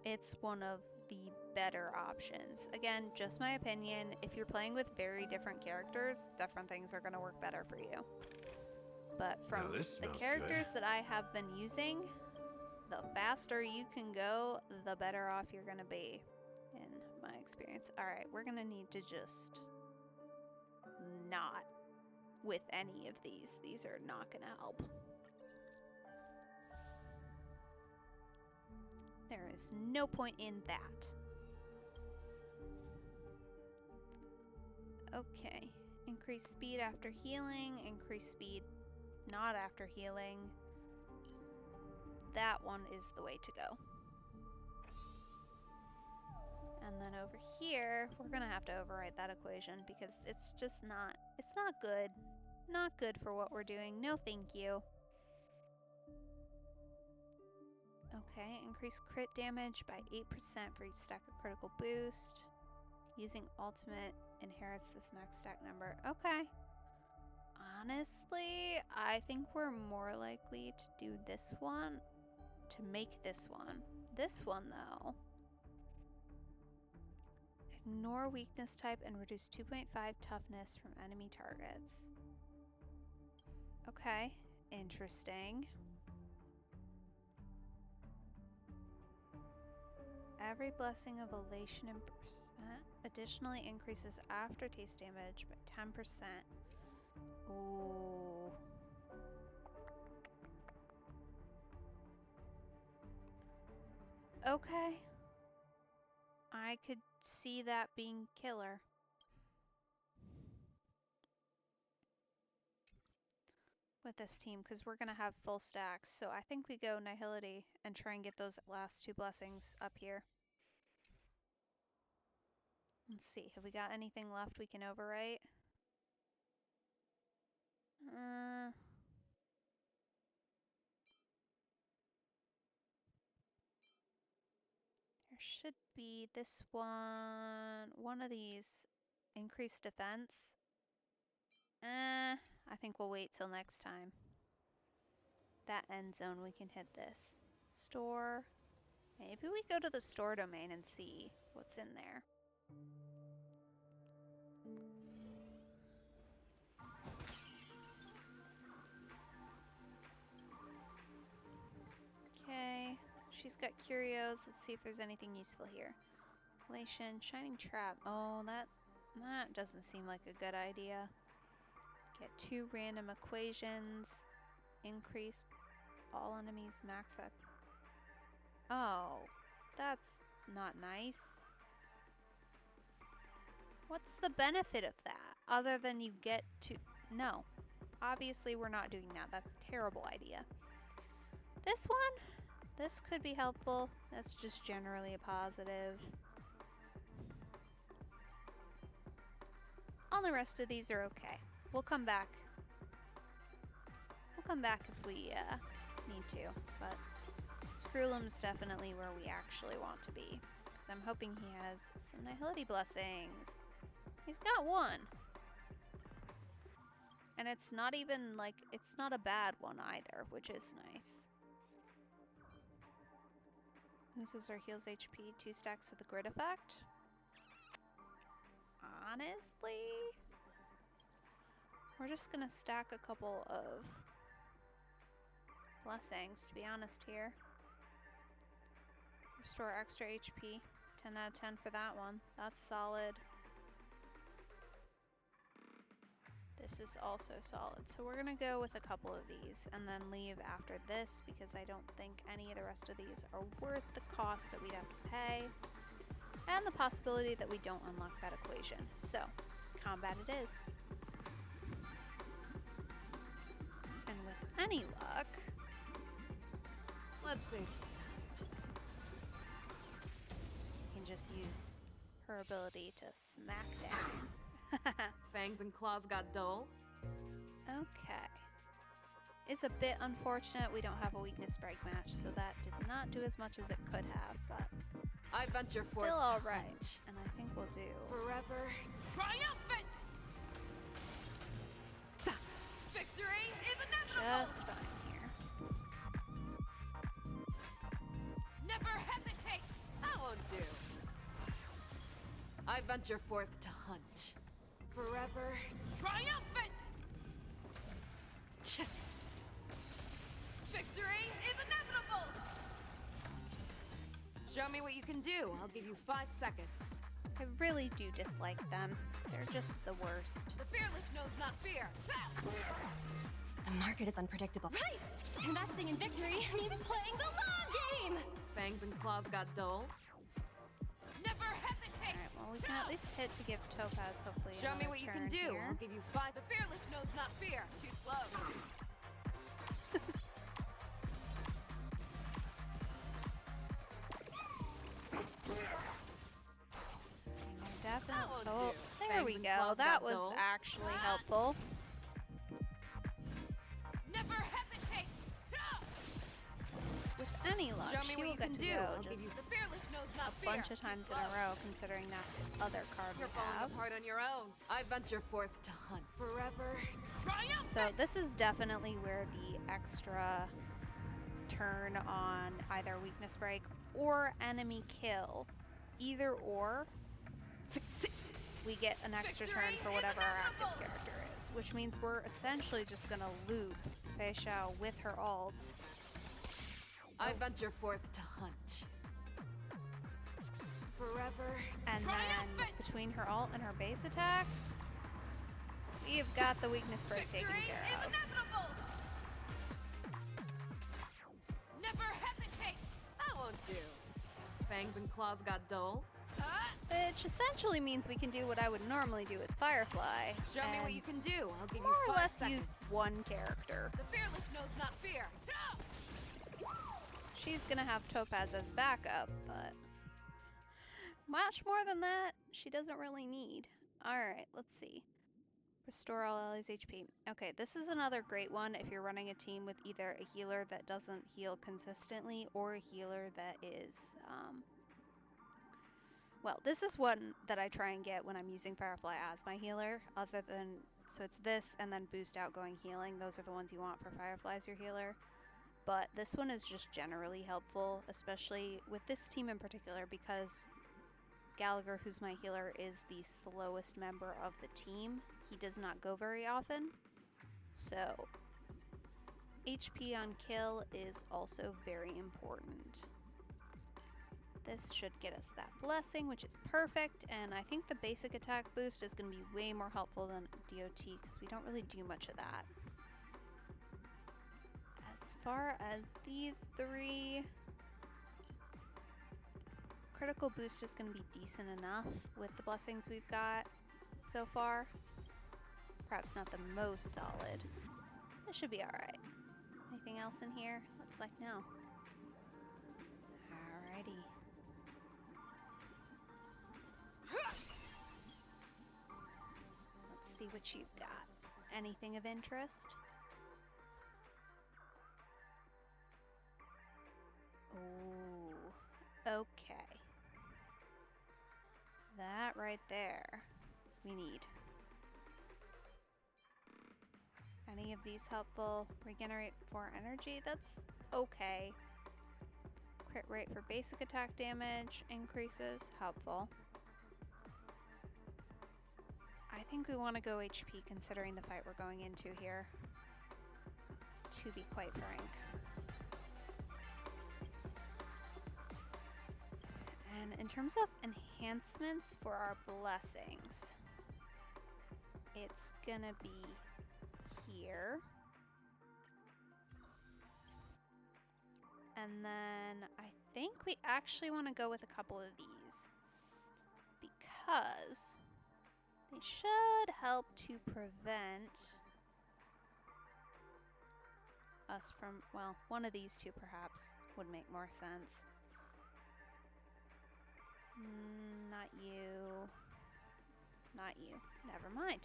It's one of the better options. Again, just my opinion. If you're playing with very different characters, different things are going to work better for you. But from Now this the smells characters good. that I have been using, the faster you can go, the better off you're going to be, in my experience. Alright, we're going to need to just not with any of these. These are not going to help. There is no point in that. Okay. Increase speed after healing. Increase speed not after healing. That one is the way to go. And then over here, we're gonna have to overwrite that equation because it's just not, it's not good. Not good for what we're doing. No thank you. Okay, increase crit damage by 8% for each stack of critical boost. Using ultimate inherits this max stack number. Okay. Honestly, I think we're more likely to do this one, to make this one. This one, though. Ignore weakness type and reduce 2.5 toughness from enemy targets. Okay, interesting. Every blessing of elation and percent additionally increases aftertaste damage by 10%. Ooh. Okay. I could see that being killer. With this team, because we're going to have full stacks. So I think we go Nihility and try and get those last 2 blessings up here. Let's see, have we got anything left we can overwrite? There should be this one of these. Increased defense. I think we'll wait till next time. That end zone, we can hit this. Store. Maybe we go to the store domain and see what's in there. Okay, she's got curios. Let's see if there's anything useful here. Relation, shining trap. Oh, that doesn't seem like a good idea. Get 2 random equations. Increase all enemies max up. Oh, that's not nice. What's the benefit of that? Other than you get to... No. Obviously we're not doing that. That's a terrible idea. This one? This could be helpful. That's just generally a positive. All the rest of these are okay. We'll come back. We'll come back if we need to. But Screwlum's definitely where we actually want to be. Because I'm hoping he has some Nihility blessings. He's got 1. And it's not even like, it's not a bad one either, which is nice. Loses or heals HP, 2 stacks of the grid effect. Honestly, we're just gonna stack a couple of blessings, to be honest here. Restore extra HP, 10 out of 10 for that one. That's solid. This is also solid. So we're going to go with a couple of these and then leave after this because I don't think any of the rest of these are worth the cost that we'd have to pay and the possibility that we don't unlock that equation. So, combat it is. And with any luck, Let's save some time. we can just use her ability to smack down. Fangs and claws got dull. Okay. It's a bit unfortunate we don't have a weakness break match, so that did not do as much as it could have, but I venture forth still to alright. hunt. And I think we'll do Forever. Triumphant! Victory is inevitable! just fine here. Never hesitate! I won't do. I venture forth to hunt. Forever. Triumphant! Victory is inevitable! Show me what you can do. I'll give you 5 seconds. I really do dislike them. They're just the worst. The fearless knows not fear. The market is unpredictable. Right! Investing in victory means playing the long game! Fangs and claws got dull. Never hesitate! Alright, well we can at least hit to give Topaz hopefully Show me another what you can turn do. here. I'll give you 5. The fearless knows not fear. Too slow. Definitely. won't Oh, do. there Fangs we and go. claws That got was dull. actually helpful. Never hesitate! With any luck, Show me she what will you get can to do. go I'll give you. just The fearless knows not a fear. bunch of Too times in slow. a row, considering that other card we You're falling have. apart on your own. I venture forth to hunt. Forever. Triumphant! So this is definitely where the extra turn on either weakness break or enemy kill, either or, we get an extra turn for whatever our active character is, which means we're essentially just gonna loop Feixiao with her ult. I venture forth to hunt. Forever. And then between her ult and her base attacks, we've got the weakness break taken Victory care is of. inevitable! Never hesitate! I won't do. Fangs and claws got dull. Which essentially means we can do what I would normally do with Firefly. Show me what and you can do. I'll give more you or 5 less seconds. use one character. The fearless knows not fear. She's gonna have Topaz as backup, but much more than that, she doesn't really need. Alright, let's see. Restore all allies' HP. Okay, this is another great one if you're running a team with either a healer that doesn't heal consistently or a healer that is, well, this is one that I try and get when I'm using Firefly as my healer, other than, so it's this and then boost outgoing healing. Those are the ones you want for Firefly as your healer. But this one is just generally helpful, especially with this team in particular, because Gallagher, who's my healer, is the slowest member of the team. He does not go very often. So, HP on kill is also very important. This should get us that blessing, which is perfect, and I think the basic attack boost is going to be way more helpful than DOT, because we don't really do much of that. As far as these three, critical boost is going to be decent enough with the blessings we've got so far. Perhaps not the most solid. This should be alright. Anything else in here? Looks like no. Alrighty. Let's see what you've got. Anything of interest? Ooh, okay. That right there, we need. Any of these helpful? Regenerate 4 energy, that's okay. Crit rate for basic attack damage increases, helpful. I think we want to go HP considering the fight we're going into here, to be quite frank. And in terms of enhancements for our blessings, it's gonna be here. And then I think we actually want to go with a couple of these because they should help to prevent us from, well, one of these two perhaps would make more sense. Not you. Not you. Never mind.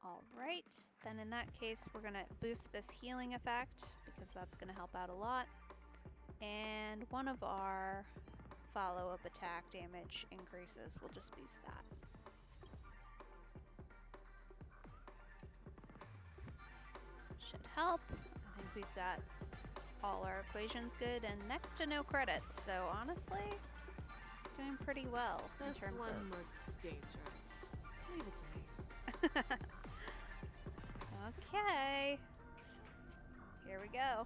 Alright, then in that case we're gonna boost this healing effect because that's gonna help out a lot. And one of our follow-up attack damage increases, we'll just boost that. Should help. I think we've got all our equations good and next to no credits, so honestly, doing pretty well in This terms one of... looks dangerous. Leave it to me. Okay. Here we go.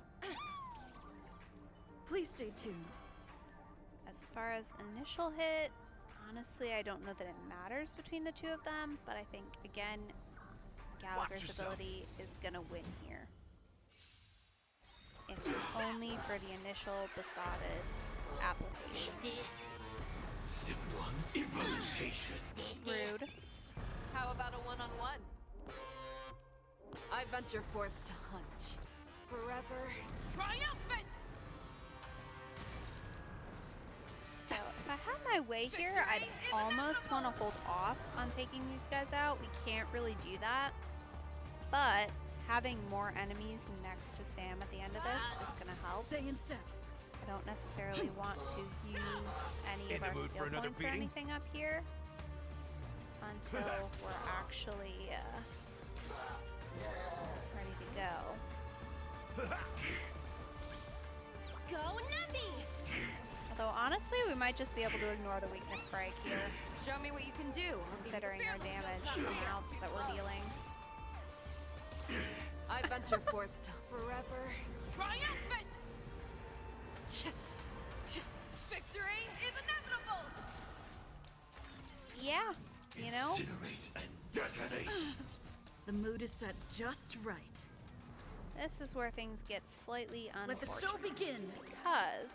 Please stay tuned. As far as initial hit, honestly, I don't know that it matters between the two of them, but I think, again, Gallagher's ability is gonna win here. If only for the initial besotted application. Step 1, implementation. Rude. How about a one-on-one? I venture forth to hunt. Forever. Triumphant! So if I had my way here, I'd almost want to hold off on taking these guys out. We can't really do that. But having more enemies next to Sam at the end of this is going to help. Stay in step. I don't necessarily want to use any of In the our mood skill for another points or beating? anything up here until we're actually ready to go. Go Numby! Although honestly, we might just be able to ignore the weakness break here, Show me what you can do. considering our damage amounts that we're dealing. I venture forth to Forever. triumphant! Victory is inevitable! Yeah, you know, Incinerate and detonate. The mood is set just right. this is where things get slightly Let the unfortunate. show begin. Because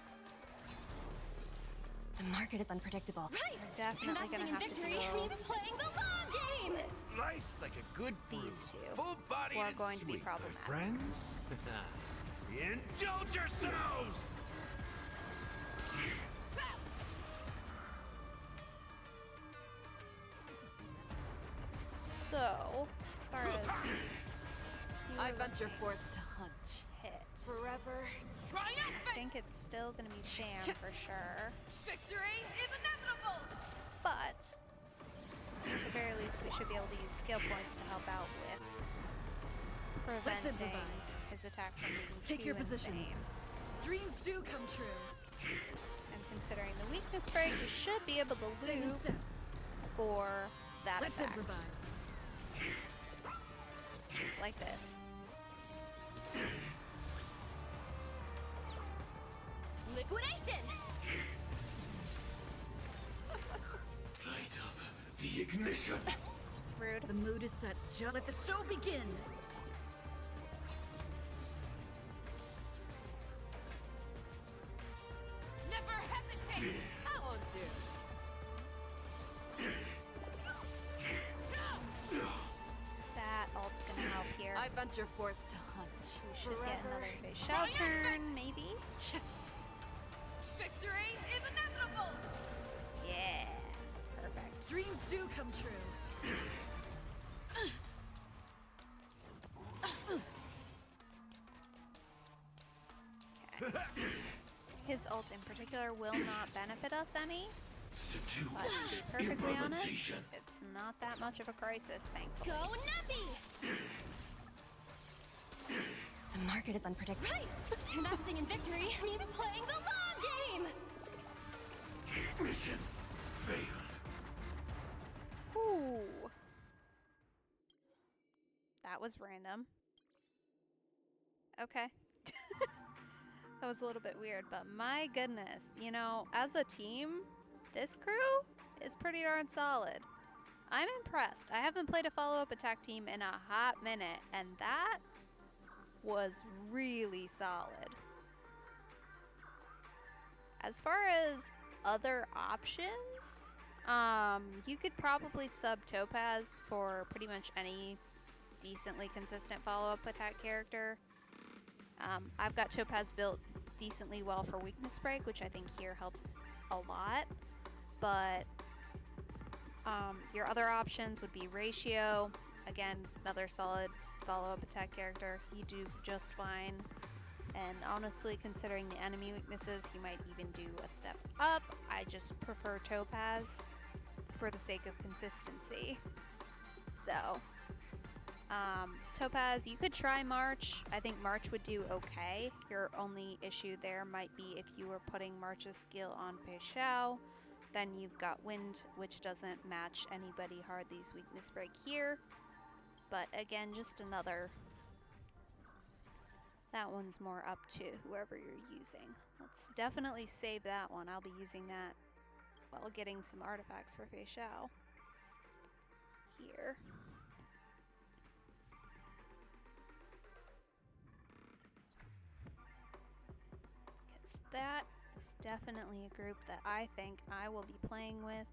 The market is unpredictable. Right! we're definitely going to have to victory deal means playing the long game! Nice like a good brew. These two, Full body who are and going to be sweet, my problematic. friends. Indulge yourselves! So, as far as I venture forth to hunt. hit, Forever. I Triumphant! think it's still going to be Sam for sure. Victory is inevitable! But at the very least, we should be able to use skill points to help out with Let's preventing improvise. his attack from being Take too your positions. insane. Dreams do come true. And considering the weakness break, we should be able to Stay in loop step. for that Let's effect. improvise. Like this. Liquidation! Light up the ignition. Rude. The mood is set just. Let the show begin. Never hesitate! I won't do. That ult's gonna help here. I venture forth to hunt. We should get another Feixiao turn, maybe? Victory is inevitable! Yeah. Perfect. Dreams do come true. Okay. His ult in particular will not benefit us any, Step 2, but to be perfectly honest, implementation. it's not that much of a crisis, thankfully. Go Numby! The market is unpredictable. Right! Investing in victory means playing the long game! Mission failed. Ooh. That was random. Okay. That was a little bit weird, but my goodness, you know, as a team, this crew is pretty darn solid. I'm impressed. I haven't played a follow-up attack team in a hot minute, and that was really solid. As far as other options, you could probably sub Topaz for pretty much any decently consistent follow-up attack character. I've got Topaz built decently well for weakness break, which I think here helps a lot, but your other options would be Ratio, again, another solid follow-up attack character. He'd do just fine, and honestly, considering the enemy weaknesses, he might even do a step up. I just prefer Topaz for the sake of consistency. So, Topaz, you could try March. I think March would do okay. Your only issue there might be if you were putting March's skill on Feixiao, then you've got Wind, which doesn't match anybody Hardly's weakness break here. But again, just another... That one's more up to whoever you're using. Let's definitely save that one. I'll be using that while getting some artifacts for Feixiao. Here. Because that is definitely a group that I think I will be playing with.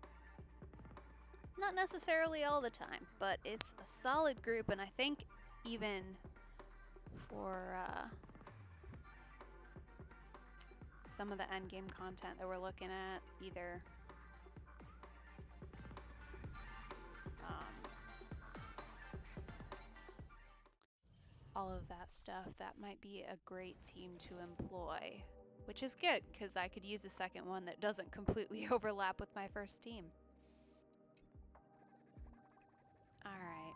Not necessarily all the time, but it's a solid group, and I think even for some of the endgame content that we're looking at, either all of that stuff, that might be a great team to employ, which is good because I could use a second one that doesn't completely overlap with my first team. Alright.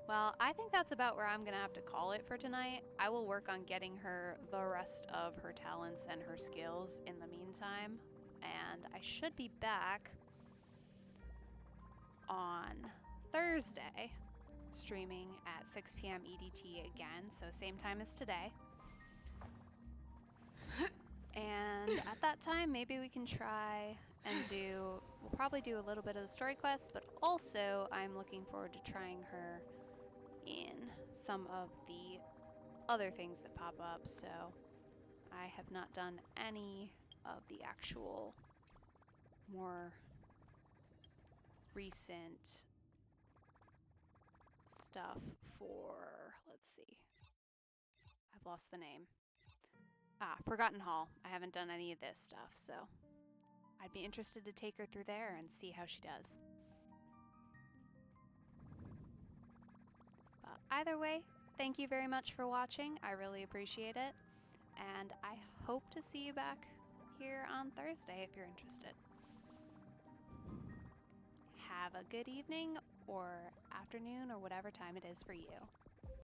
Well, I think that's about where I'm gonna have to call it for tonight. I will work on getting her the rest of her talents and her skills in the meantime, and I should be back on Thursday, streaming at 6 p.m. EDT again, so same time as today. And at that time, maybe we can try and we'll probably do a little bit of the story quest, but also I'm looking forward to trying her in some of the other things that pop up. So I have not done any of the actual more recent stuff for, let's see, I've lost the name. Forgotten Hall. I haven't done any of this stuff, so I'd be interested to take her through there and see how she does. But either way, thank you very much for watching. I really appreciate it, and I hope to see you back here on Thursday if you're interested. Have a good evening or afternoon or whatever time it is for you.